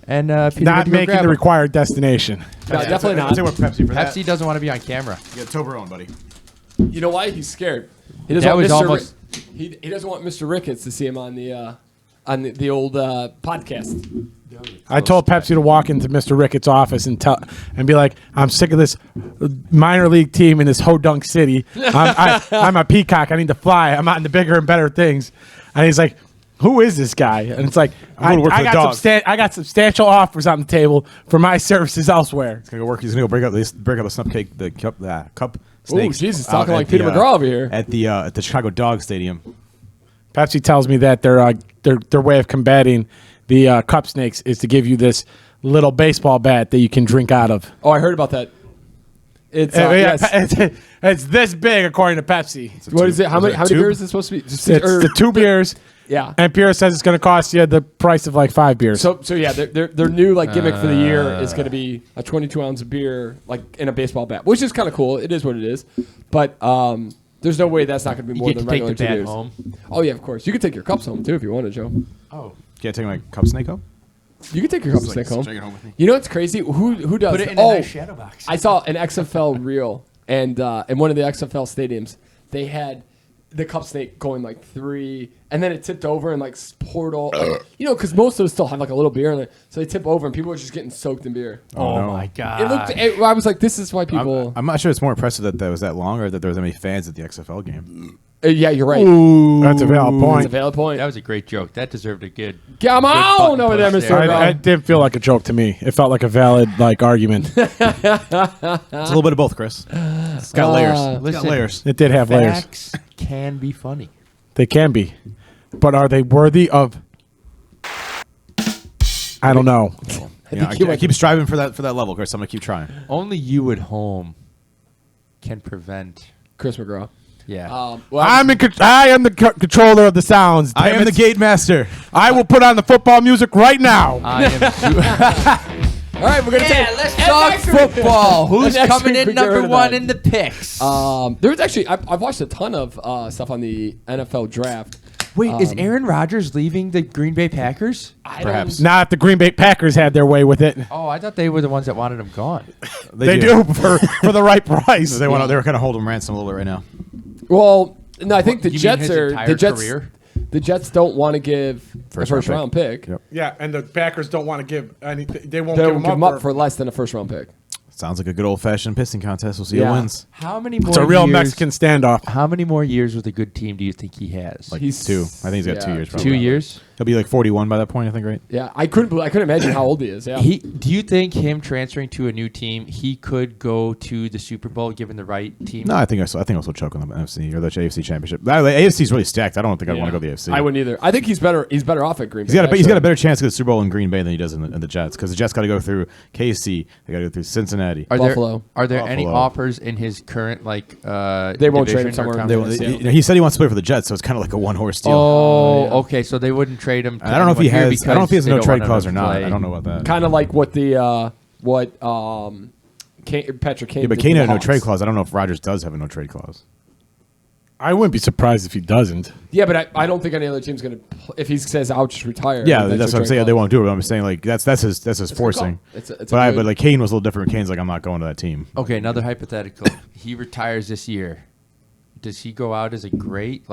And Peter went Not to go making grab the him. required destination. No, definitely not. I'll take one Pepsi for that. Pepsi doesn't want to be on camera. You got Toblerone, buddy. You know why? He's scared. He doesn't That want was Mr. almost- He doesn't want Mr. Ricketts to see him on the old podcast. I told Pepsi to walk into Mr. Ricketts' office and be like, "I'm sick of this minor league team in this Hodunk city. I'm a peacock. I need to fly. I'm out in the bigger and better things." And he's like, "Who is this guy?" And it's like, I'm gonna work for the Dogs. I got substantial offers on the table for my services elsewhere." He's gonna go work. He's gonna go break up a cup Ooh, snakes. Jesus, out talking at like Peter the, McGraw over here. at the Chicago Dog Stadium. Pepsi tells me that their way of combating the cup snakes is to give you this little baseball bat that you can drink out of. Oh, I heard about that. It's It's this big, according to Pepsi. what is it? How many a tube? beers is it supposed to be? It's the 2 beers, Yeah. and Pierre says it's going to cost you the price of like 5 beers. So yeah, their new like gimmick for the year is going to be a 22-ounce of beer like in a baseball bat, which is kind of cool. It is what it is, but there's no way that's not going to be You more get than to take regular the 2 bat beers. home. Oh yeah, of course. You can take your cups home too if you wanted, Joe. Oh. Can't take my cup snake home. You can take your cup Just, like, snake home. take it home with me. You know what's crazy? Who does? Put it in a nice shadow box. I saw an XFL reel, and in one of the XFL stadiums, they had the cup snake going like 3, and then it tipped over and like poured all, because most of them still have like a little beer in it, so they tip over and people were just getting soaked in beer. Oh, no. my God. I was like, this is why people. I'm not sure it's more impressive that was that long or that there was that many fans at the XFL game. Yeah, you're right. Ooh, that's a valid That's point. a valid point. That was a great joke. That deserved a good. Come on button over there, push Mr. there. Bell. It didn't feel like a joke to me. It felt like a valid argument. It's a little bit of both, Chris. It's got layers. It's got Listen, layers. It did have layers. Facts can be funny. They can be, but are they worthy of? I don't know. I keep striving for that level, Chris. I'm gonna keep trying. Only you at home can prevent. Chris McGraw. Yeah. Well, I am the controller of the sounds. I Damn am the it. gate master. I will put on the football music right now. I am. all right, we're gonna take. Let's talk football. Who's Next coming week in we get rid number of one that. in the picks? There was actually I've watched a ton of stuff on the NFL draft. Wait, is Aaron Rodgers leaving the Green Bay Packers? Perhaps. Not if the Green Bay Packers had their way with it. Oh, I thought they were the ones that wanted him gone. They do for the right price. They want. They're kind of holding ransom a little bit right now. Well, no, I think You the mean Jets his are entire the Jets. career? The Jets don't want to give First a first round round pick. Yep. Yeah, and the Packers don't want to give anything. They won't They give will them give him up for less than a first round pick. Sounds like a good old fashioned pissing contest. We'll see Yeah. who wins. How many more It's a real years, Mexican standoff. How many more years with a good team do you think he has? Like He's- 2. I think he's got 2 years. 2 Probably. years? He'll be like 41 by that point. I think, right? Yeah, I couldn't imagine how old he is. Yeah, Do you think him transferring to a new team, he could go to the Super Bowl given the right team? No, I think also choke on the NFC or the AFC Championship. The AFC is really stacked. I don't think I'd want to go to the AFC. I wouldn't either. I think he's better. He's better off at Green Bay. He's got a better chance to get the Super Bowl in Green Bay than he does in the Jets because the Jets got to go through KC. They got to go through Cincinnati. Buffalo. Are there any Buffalo. offers in his current They won't trade him division or somewhere. conference? He said he wants to play for the Jets, so it's kind of like a one horse deal. Oh, yeah. okay. So they wouldn't trade him. To I don't know if he anyone here has. I don't know if he has because no they don't trade want clause him or to not. play. I don't know about that. Kind of like what the Patrick Kane. Yeah, but did Kane to had the no trade Hawks. clause. I don't know if Rodgers does have a no trade clause. I wouldn't be surprised if he doesn't. Yeah, but I don't think any other team's gonna. If he says I'll just retire. Yeah, then that's no what I'm trade saying. They clause. wont do it. But I'm saying like that's his forcing. call. It's a But good- like Kane was a little different. Kane's like I'm not going to that team. Okay, another hypothetical. He retires this year. Does he go out as a great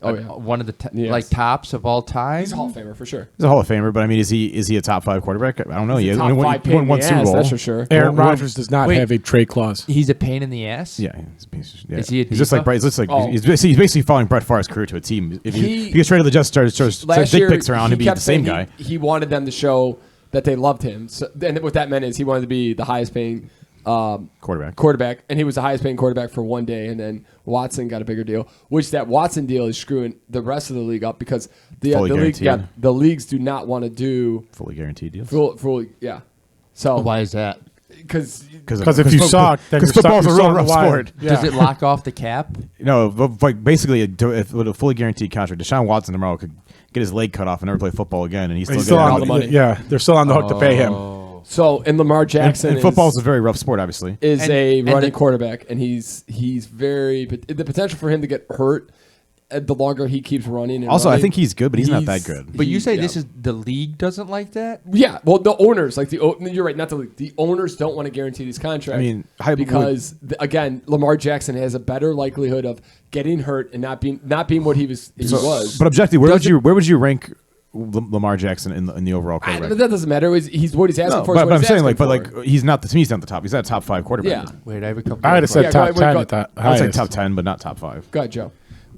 Oh, yeah. one of the Yes. tops of all time? He's a Hall of Famer for sure. He's a Hall of Famer, but I mean, is he a top 5 quarterback? I don't know. He's He a top won, five he won pain in one the Super ass, Bowl. that's for sure. Aaron Well, Rodgers does not wait. have a trade clause. He's a pain in the ass. Yeah, yeah. Is he a He's just like diva? he's just like Oh. he's basically following Brett Favre's career to a team. If He- he gets traded to the Jets, starts Last dick year, pics around he and be kept the same saying guy. He wanted them to show that they loved him. So, and what that meant is he wanted to be the highest paying Quarterback. and he was the highest paying quarterback for one day, and then Watson got a bigger deal, which that Watson deal is screwing the rest of the league up because the Fully league, guaranteed. the leagues do not want to do Fully guaranteed deals. full So Why is that? because Because if you suck, then because you're football's a you're real on the rough wire. sport. Yeah. Does it lock off the cap? No, but like basically with a fully guaranteed contract, Deshaun Watson tomorrow could get his leg cut off and never play football again, and he's He's still still getting all on the the money. Yeah, they're still on the hook to pay him. and Lamar Jackson And football is a very rough sport, obviously. is And- a and running the- quarterback, and he's very the potential for him to get hurt the longer he keeps running. And Also, I running, think he's good, but he's not that good. But you say yeah. this is the league doesn't like that? Yeah, well, the owners you're right, not the league. The owners don't want to guarantee these contracts. I mean, because again, Lamar Jackson has a better likelihood of getting hurt and not being what he was. But objectively, where would you rank Lamar Jackson in the overall But quarterback? that doesn't matter. He's what he's asking No, for. but is what I'm he's saying asking for. he's not he's not the top. He's not a top 5 quarterback. Yeah. Wait, I have a couple. I would have said Yeah, top go 10 ahead. at that. I would say highest. top 10, but not top 5. Go ahead, Joe.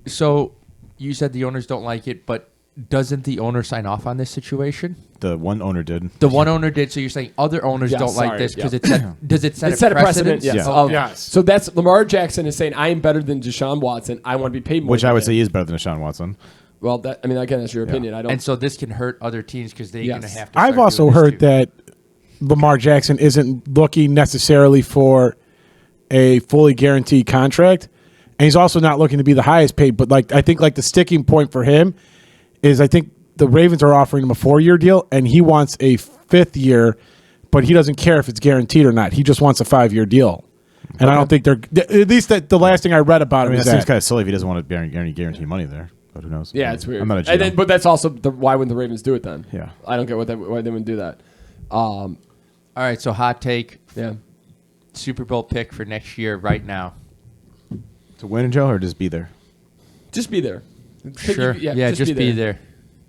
So you said the owners don't like it, but doesn't the owner sign off on this situation? The one owner did. The one owner did. So you're saying other owners Yeah, don't like sorry, this because yeah. does it set It set a a precedent. precedent? Yes. Yeah. Yes. So that's Lamar Jackson is saying I am better than Deshaun Watson. I want to be paid more. Which than I would him." say is better than Deshaun Watson. Well, again, that's your opinion. I don't. And so this can hurt other teams because they're Yes. going to have to. I've start also doing this heard too. that Lamar Jackson isn't looking necessarily for a fully guaranteed contract, and he's also not looking to be the highest paid. But I think the sticking point for him is I think the Ravens are offering him a 4-year deal, and he wants a 5th year, but he doesn't care if it's guaranteed or not. He just wants a 5-year deal, and I don't think they're at least the last thing I read about I mean, him that is seems that. kind of silly if he doesn't want to guarantee money there. But who knows? Yeah, it's weird. I'm not a And GM. but that's also why wouldn't the Ravens do it then? Yeah. I don't get why they wouldn't do that. All right, so hot take: Yeah. Super Bowl pick for next year right now. To win, Joe, or just be there? Just be there. Sure. Yeah, just be there.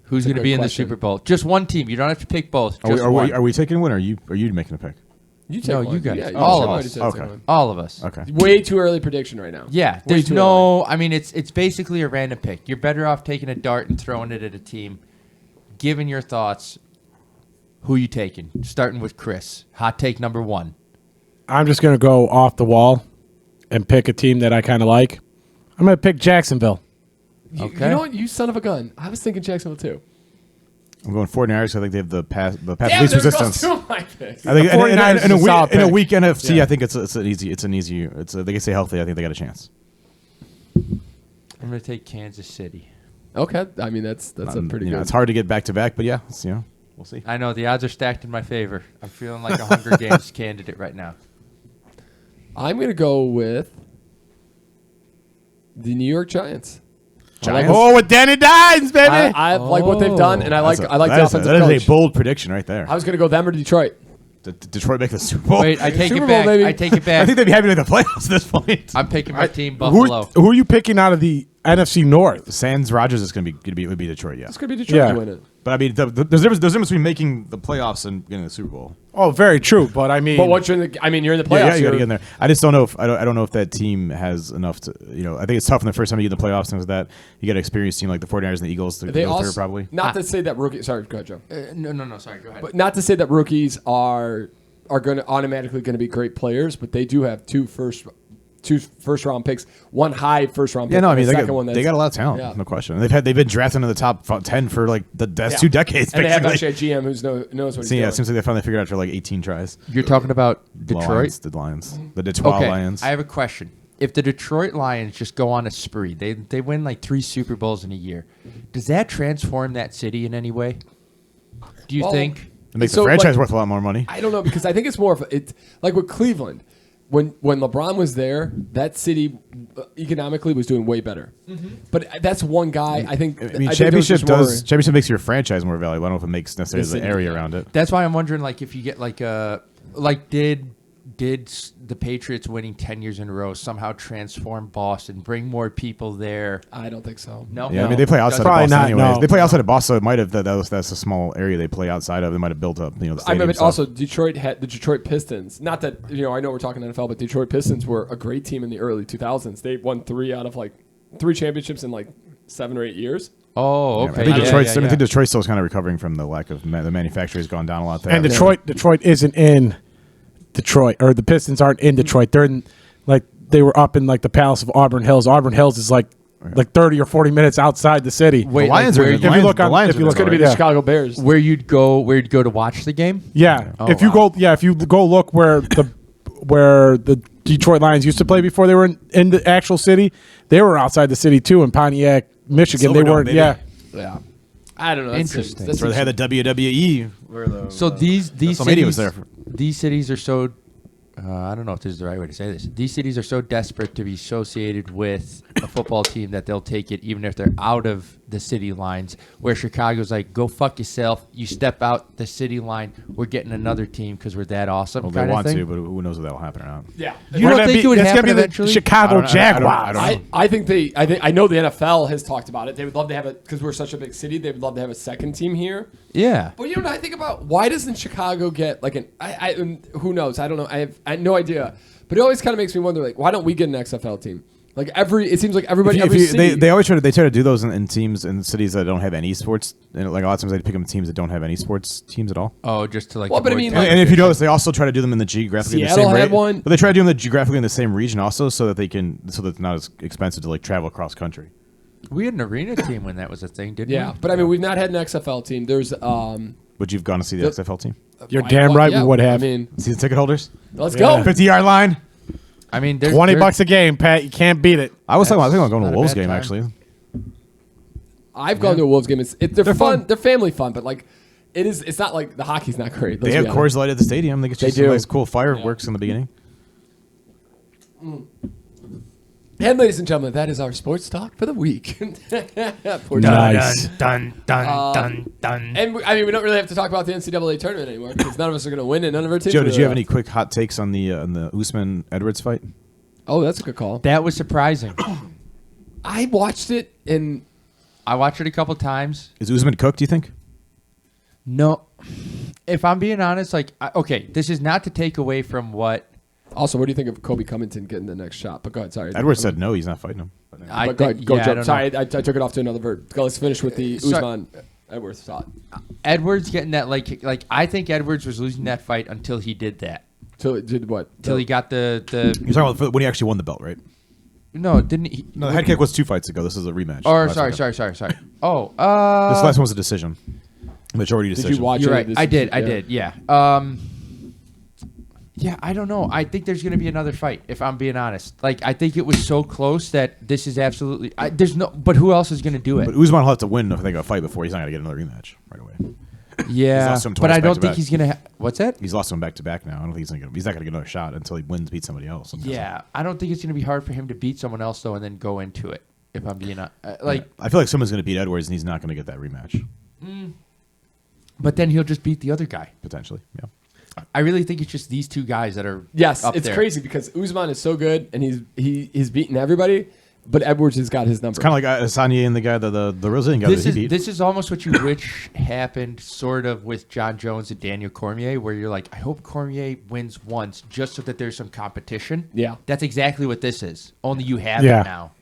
Who's That's a going to good be in question. the Super Bowl? Just one team. You don't have to pick both. Are we, Just are, one. we, are we taking a win, or are you making a pick? You take No, one. you guys. Yeah, All you of already us. said take Okay. one. All of us. Okay. Way too early prediction right now. Yeah, Way there's too no. I mean, it's basically a random pick. You're better off taking a dart and throwing it at a team. Giving your thoughts. Who you taking? Starting with Chris. Hot take number 1. I'm just going to go off the wall and pick a team that I kind of like. I'm going to pick Jacksonville. You Okay. know what? You son of a gun. I was thinking Jacksonville too. I'm going 49ers. I think they have the path of Damn, least there goes resistance. two of my picks. I think The 49ers in a is a solid in a pick. weak NFC, Yeah. I think it's an easy. They can stay healthy. I think they got a chance. I'm going to take Kansas City. Okay, I mean that's a pretty good. It's hard to get back to back, but yeah, we'll see. I know the odds are stacked in my favor. I'm feeling like a Hunger Games candidate right now. I'm gonna go with the New York Giants. Giants? Oh, with Danny Dimes, baby. I like what they've done, and I like the offensive that coach. is a bold prediction right there. I was gonna go them or Detroit. Did Detroit make the Super Bowl? Wait, I take Super it Bowl, back. baby. I take it I back. think they'd be happy to make the playoffs at this point. I'm picking my team, who, Buffalo. who are you picking out of the NFC North? Sans Rogers is going to be Detroit, yeah. It's gonna be Detroit Yeah. to win it. But I mean, there's a difference between making the playoffs and getting the Super Bowl. Oh, very true. But I mean, But once you're in the, you're in the playoffs. Yeah, you got to you're- get in there. I just don't know if I don't know if that team has enough to. I think it's tough in the first time you get in the playoffs. Things like that. You got an experienced team like the 49ers and the Eagles to They go also through probably. not to say that rookie. Sorry, go ahead, Joe. No. Sorry, go ahead. But not to say that rookies are going to automatically going to be great players, but they do have two first round picks, one high first round pick. Yeah, no, I and mean a they second one got, that's, they got a lot of talent, Yeah. no question. They've been drafted into the top 10 for like the last 2 decades. And they have basically. actually a GM who knows what he's Yeah, doing. it seems like they finally figured out after like 18 tries. You're talking about Detroit? The Lions, the Detroit Okay, Lions. I have a question. If the Detroit Lions just go on a spree, they win like 3 Super Bowls in a year, does that transform that city in any way? Do you Well, think? It makes so, the franchise like, worth a lot more money. I don't know because I think it's more of it's like with Cleveland. When LeBron was there, that city economically was doing way better. But that's one guy. I think. I mean, I think there was just championship makes your franchise more valuable. I don't know if it makes necessarily The the city, area yeah. around it. That's why I'm wondering, like, if you get did the Patriots winning 10 years in a row somehow transform Boston, bring more people there? I don't think so. No. Yeah, I mean they play outside of Probably Boston not, anyways. no. They play outside of Boston. So it might have that's a small area they play outside of. They might have built up. The I stadium remember stuff. also Detroit had the Detroit Pistons. Not that I know we're talking NFL, but Detroit Pistons were a great team in the early 2000s. They won 3 out of 3 championships in 7 or 8 years. Oh, Yeah, okay. I think Yeah, Detroit's. yeah, I yeah. think Detroit's still kind of recovering from the lack of the manufacturers gone down a lot there. and Detroit isn't in Detroit, or the Pistons aren't in Detroit. They're in they were up in the Palace of Auburn Hills. Auburn Hills is like 30 or 40 minutes outside the city. Wait, the Lions like, are. where- The if you Lions, look on- the Lions if you are look It's going to be there. the Yeah. Chicago Bears. Where you'd go to watch the game? Yeah, Oh, if you wow. if you go look where the Detroit Lions used to play before they were in the actual city, they were outside the city too in Pontiac, Michigan. Silverdome, They weren't. baby. Yeah, Yeah. I don't know. That's Interesting. That's Where they had the WWE. Where the So these WrestleMania cities was there. These cities are so. I don't know if this is the right way to say this. These cities are so desperate to be associated with a football team that they'll take it even if they're out of the city lines. Where Chicago's like, go fuck yourself. You step out the city line, we're getting another team because we're that awesome. Well, they kinda want thing. to, but who knows if that will happen or not. yeah. You don't think it would it's happen gonna be eventually? the Chicago I don't know. Jaguars. I don't I think I know the NFL has talked about it. They would love to have it because we're such a big city. They would love to have a second team here. Yeah. But you know what I think about? Why doesn't Chicago get who knows? I don't know. I have no idea. But it always kind of makes me wonder, why don't we get an XFL team? It seems like everybody, every city. They always try to do those in teams in cities that don't have any sports. And a lot of times they pick them teams that don't have any sports teams at all. Oh, just to Well, but I avoid mean, that. And if you notice, they also try to do them in the geographically in the Seattle same had region. one. But they try to do them geographically in the same region also, so that it's not as expensive to travel across country. we had an arena team when that was a thing, didn't yeah, we? but I mean, we've not had an XFL team. There's Would you've gone to see the XFL team? You're damn right we would have. I mean, Season ticket holders, let's Yeah. go. 50-yard line. I mean, there's $20 a game, Pat. You can't beat it. I was thinking about going to not a a Wolves bad game time. actually. I've gone to a Wolves game. They're fun. fun. They're family fun, but it's not like the hockey's not great. They have Coors Lite at the stadium. They get you They some do. nice cool fireworks in the beginning. And ladies and gentlemen, that is our sports talk for the week. Poor Nice. Dun, dun. And we don't really have to talk about the NCAA tournament anymore because none of us are going to win, and none of our teams. Joe, are did you have gonna- any quick hot takes on the Usman Edwards fight? Oh, that's a good call. That was surprising. I watched it, and I watched it a couple times. Is Usman cooked? Do you think? No, If I'm being honest, like, okay, this is not to take away from what. Also, what do you think of Kobe Covington getting the next shot? But go ahead. Sorry. Edwards said no, he's not fighting him. But go ahead. Go, yeah, I Joe. don't Sorry, know. I took it off to another verb. Go, let's finish with the Usman Edwards shot. Edwards getting that, like I think Edwards was losing that fight until he did that. Till it did what? Till he got the. You're talking about when he actually won the belt, right? No, didn't he? No, the head kick was 2 fights ago. This is a rematch. Or Last sorry. Oh, This last one was a decision. Majority decision. Did you watch You're it? right. This I is- did. Yeah. Yeah, I don't know. I think there's going to be another fight, if I'm being honest. Like, I think it was so close that this is absolutely. There's no. But who else is going to do it? But Usman will have to win if they go fight before he's not going to get another rematch right away. Yeah, lost to him but twice I don't back-to-back. think he's going to. What's that? He's lost to him back to back now. I don't think he's not going to get another shot until he beats somebody else. Yeah, I don't think it's going to be hard for him to beat someone else though, and then go into it. If I'm being like, I feel like someone's going to beat Edwards and he's not going to get that rematch but then he'll just beat the other guy. potentially. Yeah. I really think it's just these two guys that are. Yes, up it's there. crazy because Usman is so good and he's beaten everybody, but Edwards has got his number. Kind of like Asanya and the guy the Brazilian guy that he beat. This is almost what you wish happened, sort of, with John Jones and Daniel Cormier, where you're like, I hope Cormier wins once, just so that there's some competition. Yeah. That's exactly what this is. Only you have Yeah. it now.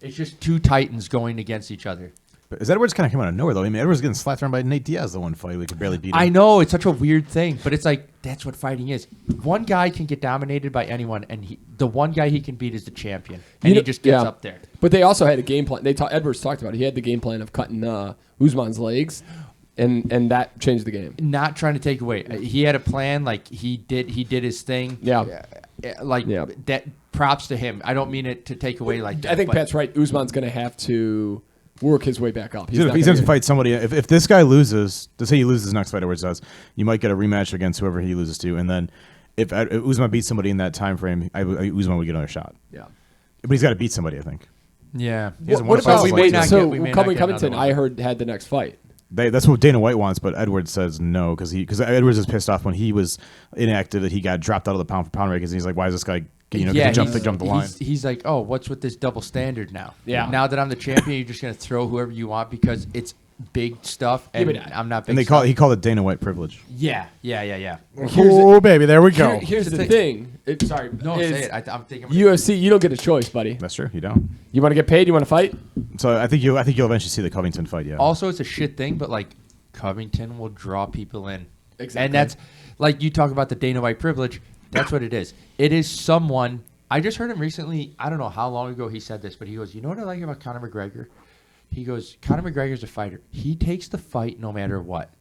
It's just two titans going against each other. But is Edwards kind of coming out of nowhere though? I mean, Edwards getting slapped around by Nate Diaz the one fight. We could barely beat him. I know it's such a weird thing, but it's like that's what fighting is. One guy can get dominated by anyone, and the one guy he can beat is the champion, and he just gets up there. But they also had a game plan. Edwards talked about it. He had the game plan of cutting Usman's legs, and that changed the game. Not trying to take away. He had a plan. Like he did his thing. Yeah. Like Yeah. that. Props to him. I don't mean it to take away like that. I think but Pat's right. Usman's going to have to work his way back up. He's not going gonna to get- fight somebody. If this guy loses, to say he loses next fight, Edwards does, you might get a rematch against whoever he loses to, and then if Usman beats somebody in that time frame, Usman would get another shot. Yeah. But he's got to beat somebody, I think. Yeah. He hasn't What won a fight about since we may like not this. so we may not Kobe get Covington? another one. I heard had the next fight. That's what Dana White wants, but Edwards says no because Edwards is pissed off when he was inactive that he got dropped out of the pound for pound rankings. And he's like, why is this guy? Jump the line. He's like, oh, what's with this double standard now? Yeah. Now that I'm the champion, you're just gonna throw whoever you want because it's big stuff, and but I'm not big. And stuff. he called it Dana White privilege. Yeah. Oh, baby, there we go. Here's the the thing. Sorry, No, is say it. I'm thinking. UFC, you don't get a choice, buddy. That's true. You don't. You want to get paid? You want to fight? So I think you'll eventually see the Covington fight. Yeah. Also, it's a shit thing, but like Covington will draw people in. Exactly. And that's like you talk about the Dana White privilege. That's what it is. It is someone. I just heard him recently. I don't know how long ago he said this, but he goes, "You know what I like about Conor McGregor?" He goes, "Conor McGregor's a fighter. He takes the fight no matter what.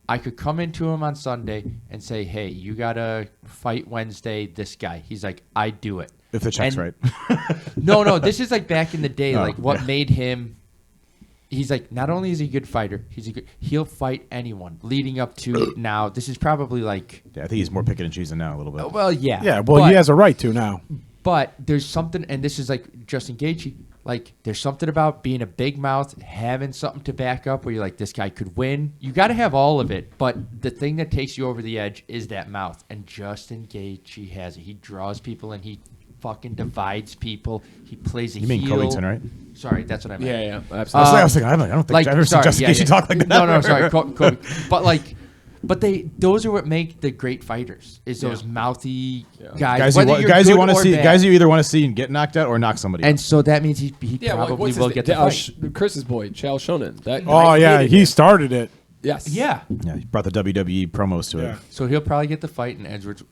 I could come into him on Sunday and say, hey, you gotta fight Wednesday this guy.' He's like, I do it. If the check's right. No. This is like back in the day, Oh, like what yeah. made him. He's like, not only is he a good fighter, he'll fight anyone. Leading up to now, this is probably like, Yeah, I think he's more picking and choosing now a little bit. well, yeah, Yeah, well, but, he has a right to now. But there's something, and this is like Justin Gaethje. Like, there's something about being a big mouth, having something to back up where you're like, this guy could win. You got to have all of it, but the thing that takes you over the edge is that mouth. And Justin Gaethje has it. He draws people and he fucking divides people. He plays a You mean heel. Covington, right? Sorry, that's what I meant. Yeah, I absolutely. was thinking, I don't think I've ever seen Justin Gaethje talk like that. No, sorry, Kobe. But those are what make the great fighters. Is those mouthy guys. Guys you want to see. Guys you either want to see get knocked out or knock somebody out. And so that means he Yeah, probably what's his will name? get the fight. Chris's boy, Chael Sonnen. That Oh, I yeah, hated he him. started it. Yes. Yeah. Yeah, he brought the WWE promos to it. So he'll probably get the fight, and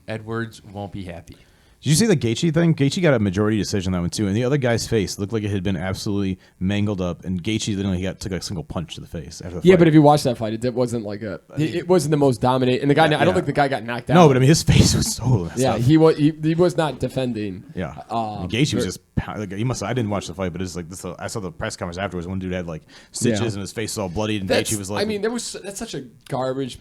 Edwards won't be happy. Did you see the Gaethje thing? Gaethje got a majority decision on that one too, and the other guy's face looked like it had been absolutely mangled up. And Gaethje literally took a single punch to the face after the Yeah, fight. but if you watch that fight, it wasn't like it wasn't the most dominant. And the guy, I don't Yeah. think the guy got knocked out. No, but I mean his face was so messed yeah, up. he was not defending. Yeah, and Gaethje was just like, he must. I didn't watch the fight, but it's like this. I saw the press conference afterwards. One dude had like stitches Yeah. and his face was all bloodied, and That's, Gaethje was like, I mean, that's such a garbage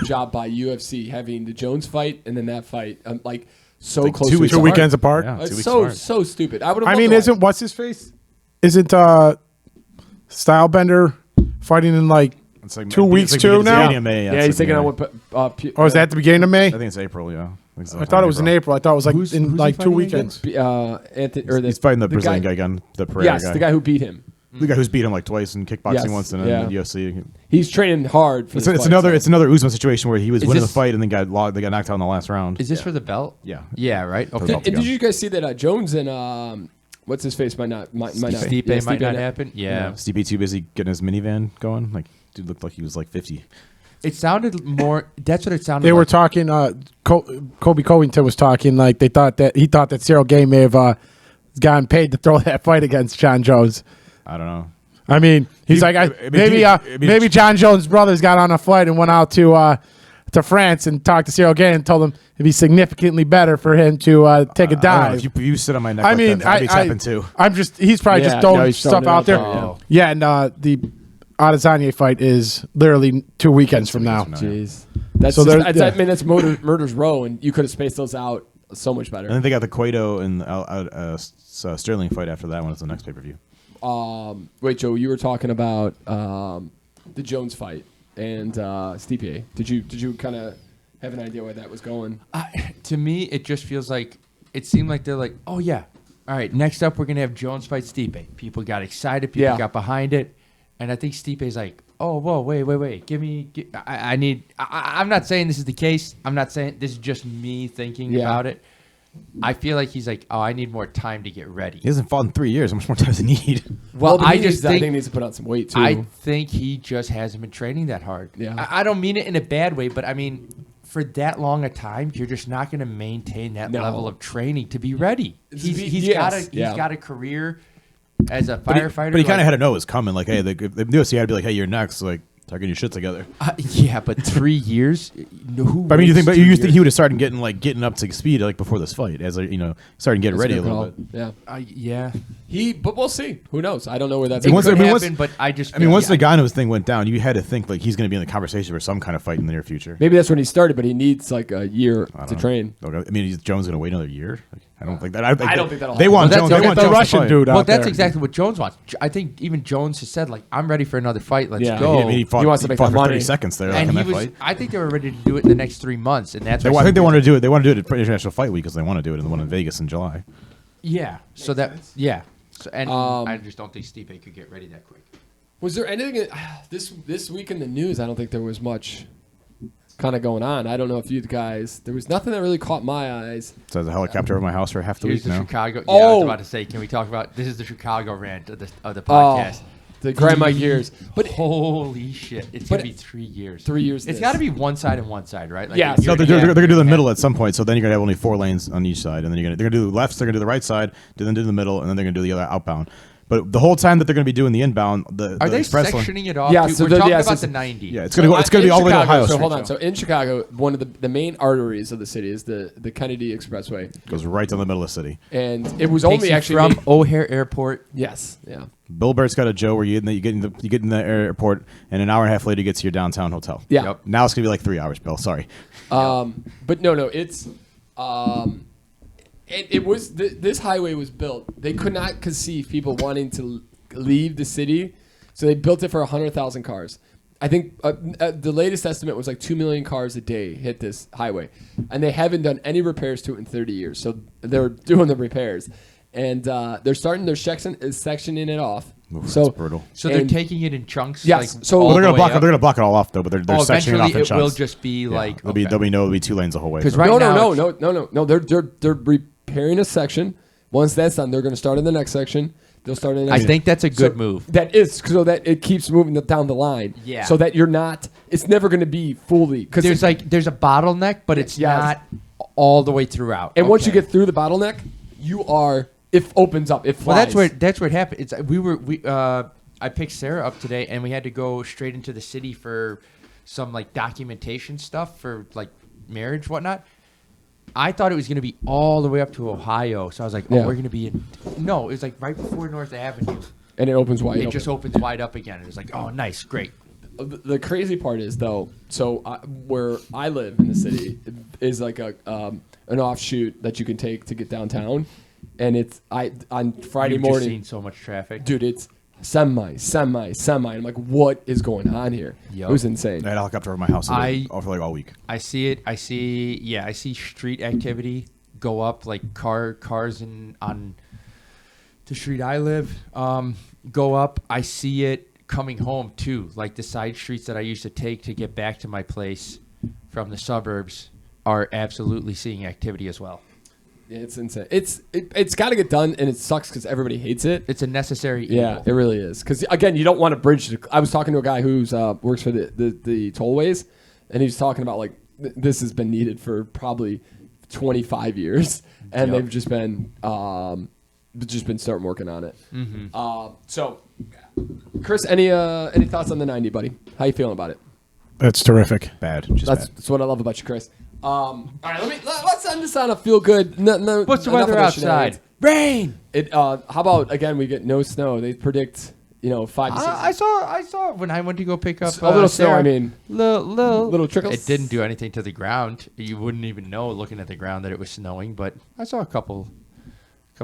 job by UFC having the Jones fight and then that fight, like so like close. 2 to weeks each Two other. weekends apart. Yeah. 2 It's weeks so apart. stupid. I would. I mean, isn't what's his face? Isn't Stylebender fighting in like it's like 2 weeks it's too beginning now? of May, Yeah, he's taking on with. Or is that at the beginning of May? I think it's April. Yeah, I thought it was in April. I thought it was like Who's in he like 2 fighting weekends. Anthony or He's fighting the Brazilian guy again, the Pereira Yes, guy. the guy who beat him. The guy who's beat him like twice in kickboxing Yes, once and yeah. then UFC. He's training hard for It's, this it's fight, another so. it's another Usman situation where he was Is winning the this- fight and then they got knocked out in the last round. Is this for the belt? Yeah. Yeah, right? For the Okay. belt. And did you guys see that Jones and what's his face might not Stipe yeah, might not happen? Yeah. Stipe too busy getting his minivan going. Like, dude looked like he was like 50. It sounded more. That's what it sounded They like. were talking. Kobe Covington was talking like he thought that Cyril Gay may have gotten paid to throw that fight against John Jones. I don't know. I mean, he's maybe John Jones' brothers got on a flight and went out to France and talked to Cyril Gay and told him it'd be significantly better for him to take a I don't know. dive. If you sit on my neck, I like mean, that, that'd be tapping too. He's probably just throwing he's stuff throwing it out out there. there, Yeah, and the Adesanya fight is literally 2 weekends from now. Jeez. That's So just, there- that's, I mean, that's Murder's Row, and you could have spaced those out so much better. And then they got the Cueto and Sterling fight after that one. It's the next pay-per-view. Wait, Joe, you were talking about the Jones fight and Stipe. Did you kind of have an idea where that was going? To me, it just feels like it seemed like they're like, oh yeah, all right. Next up, we're gonna have Jones fight Stipe. People got excited. People Yeah. got behind it, and I think Stipe's like, oh whoa, wait. I need. I'm not saying this is the case. I'm not saying this is just me thinking Yeah. about it. I feel like he's like, oh, I need more time to get ready. He hasn't fought in 3 years. How much more time does he need? Well, but I he just I think think he needs to put on some weight too. I think he just hasn't been training that hard. Yeah. I don't mean it in a bad way, but I mean, for that long a time, you're just not going to maintain that No. level of training to be ready. He's Yes, got a career as a But firefighter. he kind of had to know it was coming. Like, hey, the UFC had to be like, hey, you're next. Like, start getting your shit together. yeah, but 3 years. Who But I mean, you waits think 3 you think years? he would have started getting up to speed like before this fight, as starting getting ready a little bit. Yeah. Yeah. But we'll see. Who knows? I don't know where that's It going. once- Could I mean, once- happen, but I just. I mean, once yeah. the Nagano's thing went down, you had to think like he's going to be in the conversation for some kind of fight in the near future. Maybe that's when he started, but he needs like a year I to don't know. train. Okay. I mean, is Jones going to wait another year? Like, I don't think that. I don't think that'll They happen. want Well, Jones. that's- They want the Jones to Russian fight. dude Well, out that's there. exactly what Jones wants. I think even Jones has said, like, I'm ready for another fight. Let's Yeah. go. I mean, he fought, He wants to he make fought that for money. 30 seconds there. Like, and in he that was. fight. I think they were ready to do it in the next 3 months, and that's. I why think they some wanted to people- do it. They want to do it at International Fight Week because they want to do it in the one in Vegas in July. Yeah. So that. Yeah. So, and Um, I just don't think Stipe could get ready that quick. Was there anything this week in the news? I don't think there was much kind of going on. I don't know if you guys. There was nothing that really caught my eyes. So there's a helicopter over my house for half the Here's week the now. Chicago. Yeah, I was Oh. about to say, can we talk about this? Is the Chicago rant of the Oh, podcast? to grind my gears. But Holy shit! It's but gonna be 3 years. 3 years. It's this. got to be one side and one side, right? Like Yeah, you're so No, gonna they're have- going to do the middle at some point. So then you're going to have only 4 lanes on each side, and then they're going to do the lefts. They're going to do the right side, then do the middle, and then they're going to do the other outbound. But the whole time that they're going to be doing the inbound, Are the they express lane, sectioning it off? Yeah, too? so We're the- talking yeah, about so- the 90. yeah, it's going to be in all the way to Chicago, Ohio So Street. hold on. So in Chicago, one of the main arteries of the city is the Kennedy Expressway, Goes right down the middle of the city. and it was Takes only you actually from made- O'Hare Airport. yes, yeah. Bill Burt's got a Joe where you get in the airport, and an hour and a half later you get to your downtown hotel. Yeah. Yep. Now it's going to be like 3 hours, Bill. Sorry. But no, it's it was this highway was built. They could not conceive people wanting to leave the city, so they built it for 100,000 cars. I think the latest estimate was like 2 million cars a day hit this highway, and they haven't done any repairs to it in 30 years. So they're doing the repairs, and they're starting their sectioning it off. Oof, So that's brutal. So they're And- taking it in chunks. Yes, Like, so- all Well, they're the going to way block. up? They're going to block it all off though, but they're Oh, sectioning it eventually off in it will chunks. just be Yeah, like there'll be there'll be 2 lanes the whole way. 'Cause So- right no, now no. They're repairing a section. Once that's done, they're going to start in the next section. They'll start in the I next. think that's a good So move. That is so that it keeps moving down the line. Yeah. So that you're not. It's never going to be fully because There's a bottleneck, but it's Yes. not all the way throughout. and once you Okay. get through the bottleneck, you are. It opens up. It flies. Well, that's where it happened. It's I picked Sarah up today, and we had to go straight into the city for some like documentation stuff for like marriage, whatnot. I thought it was going to be all the way up to Ohio, so I was like, "Oh, Yeah. we're going to be in." No, it was like right before North Avenue. and it opens wide. It open. just opens wide up again. It was like, "Oh, nice, great." The crazy part is though. So where I live in the city is like an offshoot that you can take to get downtown, and it's on Friday You've morning. just seen so much traffic. Dude, it's semi. I'm like, what is going on here? Yup. It was insane. I had a helicopter over my house for like all week. I see it. I see street activity go up, like cars on The street I live, go up. I see it coming home too. Like the side streets that I used to take to get back to my place from the suburbs are absolutely seeing activity as well. Yeah, it's insane. It's got to get done, and it sucks because everybody hates it. It's a necessary evil. Yeah, it really is. Because again, you don't want to bridge. I was talking to a guy who's works for the tollways, and he's talking about like this has been needed for probably 25 years, and they've just been starting working on it. Mm-hmm. So, Chris, any thoughts on the 90, buddy? How you feeling about it? That's terrific. Bad. That's what I love about you, Chris. All right, let's end this on a feel good. No, What's the weather outside? Rain. How about again? We get no snow. They predict 5 to 6. I saw when I went to go pick up a little snow. Sarah, I mean, little trickles. It didn't do anything to the ground. You wouldn't even know looking at the ground that it was snowing. But I saw a couple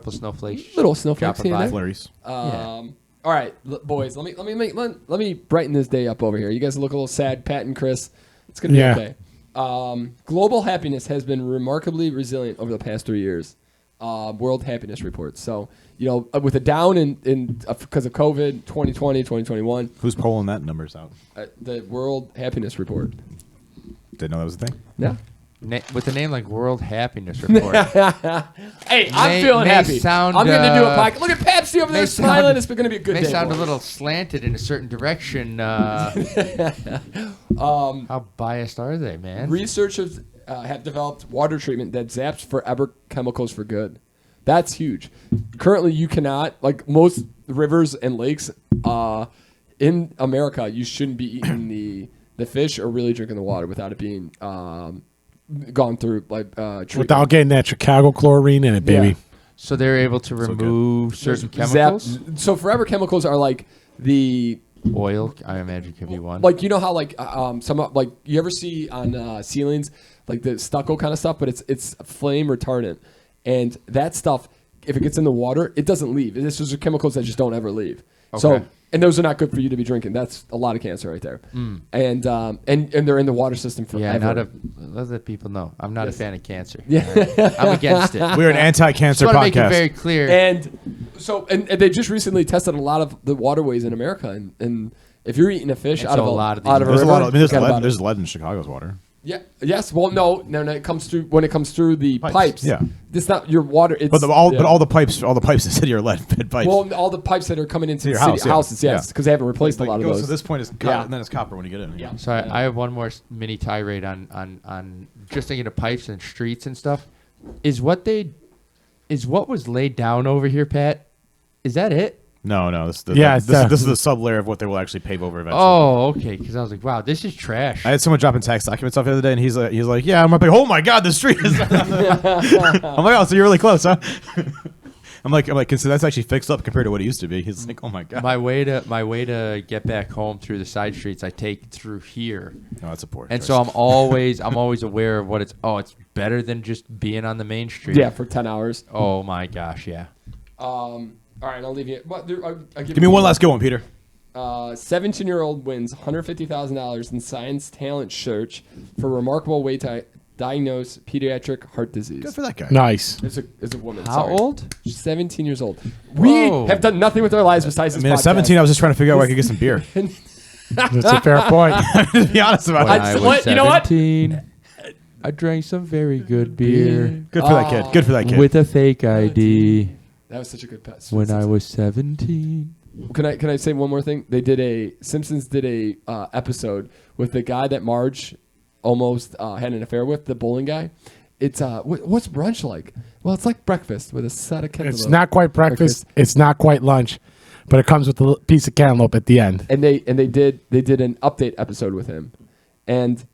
snowflakes. Little snowflakes dropping here by. and Flurries. All right, boys. Let me brighten this day up over here. You guys look a little sad, Pat and Chris. It's gonna be okay. Global happiness has been remarkably resilient over the past 3 years. World Happiness Report. So, with a down in because of COVID, 2020, 2021. Who's polling that numbers out? The World Happiness Report. Didn't know that was a thing. Yeah. With a name like World Happiness Report. Hey, I'm feeling happy. I'm going to do a podcast. Look at Pepsi over there smiling. It's going to be a good day. They sound boys. a little slanted in a certain direction. How biased are they, man? Researchers have developed water treatment that zaps forever chemicals for good. That's huge. Currently, you cannot, like most rivers and lakes in America, you shouldn't be eating the fish or really drinking the water without it being gone through treatment. Without getting that Chicago chlorine in it, baby. Yeah. So they're able to remove certain chemicals? So forever chemicals are like the Oil, I imagine, could be one. like how some like you ever see on ceilings like the stucco kind of stuff, but it's flame retardant, and that stuff if it gets in the water, it doesn't leave. Those are chemicals that just don't ever leave. Okay. So and those are not good for you to be drinking. That's a lot of cancer right there. And they're in the water system forever. Let the people know. I'm not a fan of cancer. Yeah. I'm against it. We're an anti-cancer Just want to make podcast. it very clear. And they just recently tested a lot of the waterways in America, and if you're eating a fish And out so of a lot of these- out of a There's a river, lot of, I mean, forget about it. there's lead in Chicago's water. Yeah. Yes. Well, no. It comes through when it comes through the pipes. Yeah. It's not your water. It's, But all the pipes in the city are lead pipes. Well, all the pipes that are coming into your the city house, yeah. houses, yes, because they haven't replaced a lot of goes those. to this point is and then it's copper when you get in. Yeah. So I have one more mini tirade on just thinking of pipes and streets and stuff. Is what was laid down over here, Pat? Is that it? No. This is the sub layer of what they will actually pave over eventually. Oh, okay. Because I was like, wow, this is trash. I had someone dropping tax documents off the other day, and he's like, yeah. I'm like, oh my god, the street is. I'm like, oh, so you're really close, huh? I'm like, so that's actually fixed up compared to what it used to be. He's like, oh my god. My way to get back home through the side streets, I take through here. No, that's a poor. And choice. so I'm always aware of what it's better than just being on the main street. Yeah, for 10 hours. Oh my gosh, yeah. All right, I'll leave you. I'll give me one last good one, Peter. 17-year-old wins $150,000 in science talent search for remarkable way to diagnose pediatric heart disease. Good for that guy. Nice. It's a woman. How sorry. old? 17 years old. Whoa. We have done nothing with our lives besides I this mean, at podcast. 17, I was just trying to figure out where I could get some beer. That's a fair point. To be honest about When it. I was what? You know what? 17, I drank some very good beer Good for that kid. Good for that kid. with a fake ID. That was such a good pass. When I was 17. Can I say one more thing? Simpsons did a episode with the guy that Marge almost had an affair with, the bowling guy. It's what's brunch like? Well, it's like breakfast with a set of cantaloupe. It's not quite breakfast. It's not quite lunch, but it comes with a piece of cantaloupe at the end. And they did an update episode with him, and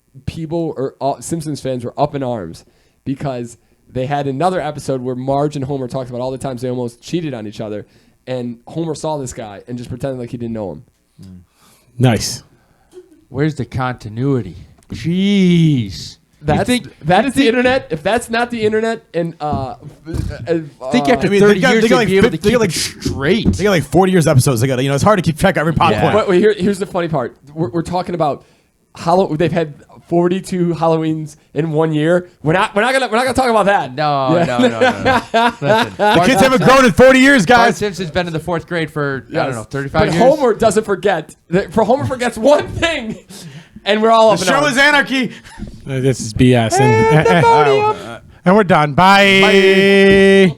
Simpsons fans were up in arms because they had another episode where Marge and Homer talked about all the times they almost cheated on each other, and Homer saw this guy and just pretended like he didn't know him. Nice. Where's the continuity? Jeez. That is the internet. If that's not the internet, and Think after I mean, 30 they got- years they got they'd be like able to fif- they keep got like- it straight. They got like 40 years episodes. They got it's hard to keep track of every plot Yeah. point. But here's the funny part. We're talking about they've had 42 Halloweens in 1 year. We're not gonna talk about that. No. Listen, The kids haven't grown in 40 years, Bart guys. Simpson's been in the 4th grade for, I don't know, 35 but years. Homer doesn't forget. For Homer forgets one thing, and we're all up The in show arms. is anarchy. This is BS. And we're done. Bye.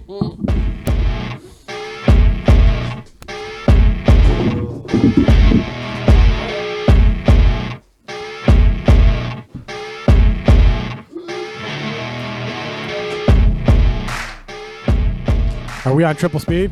Are we on triple speed?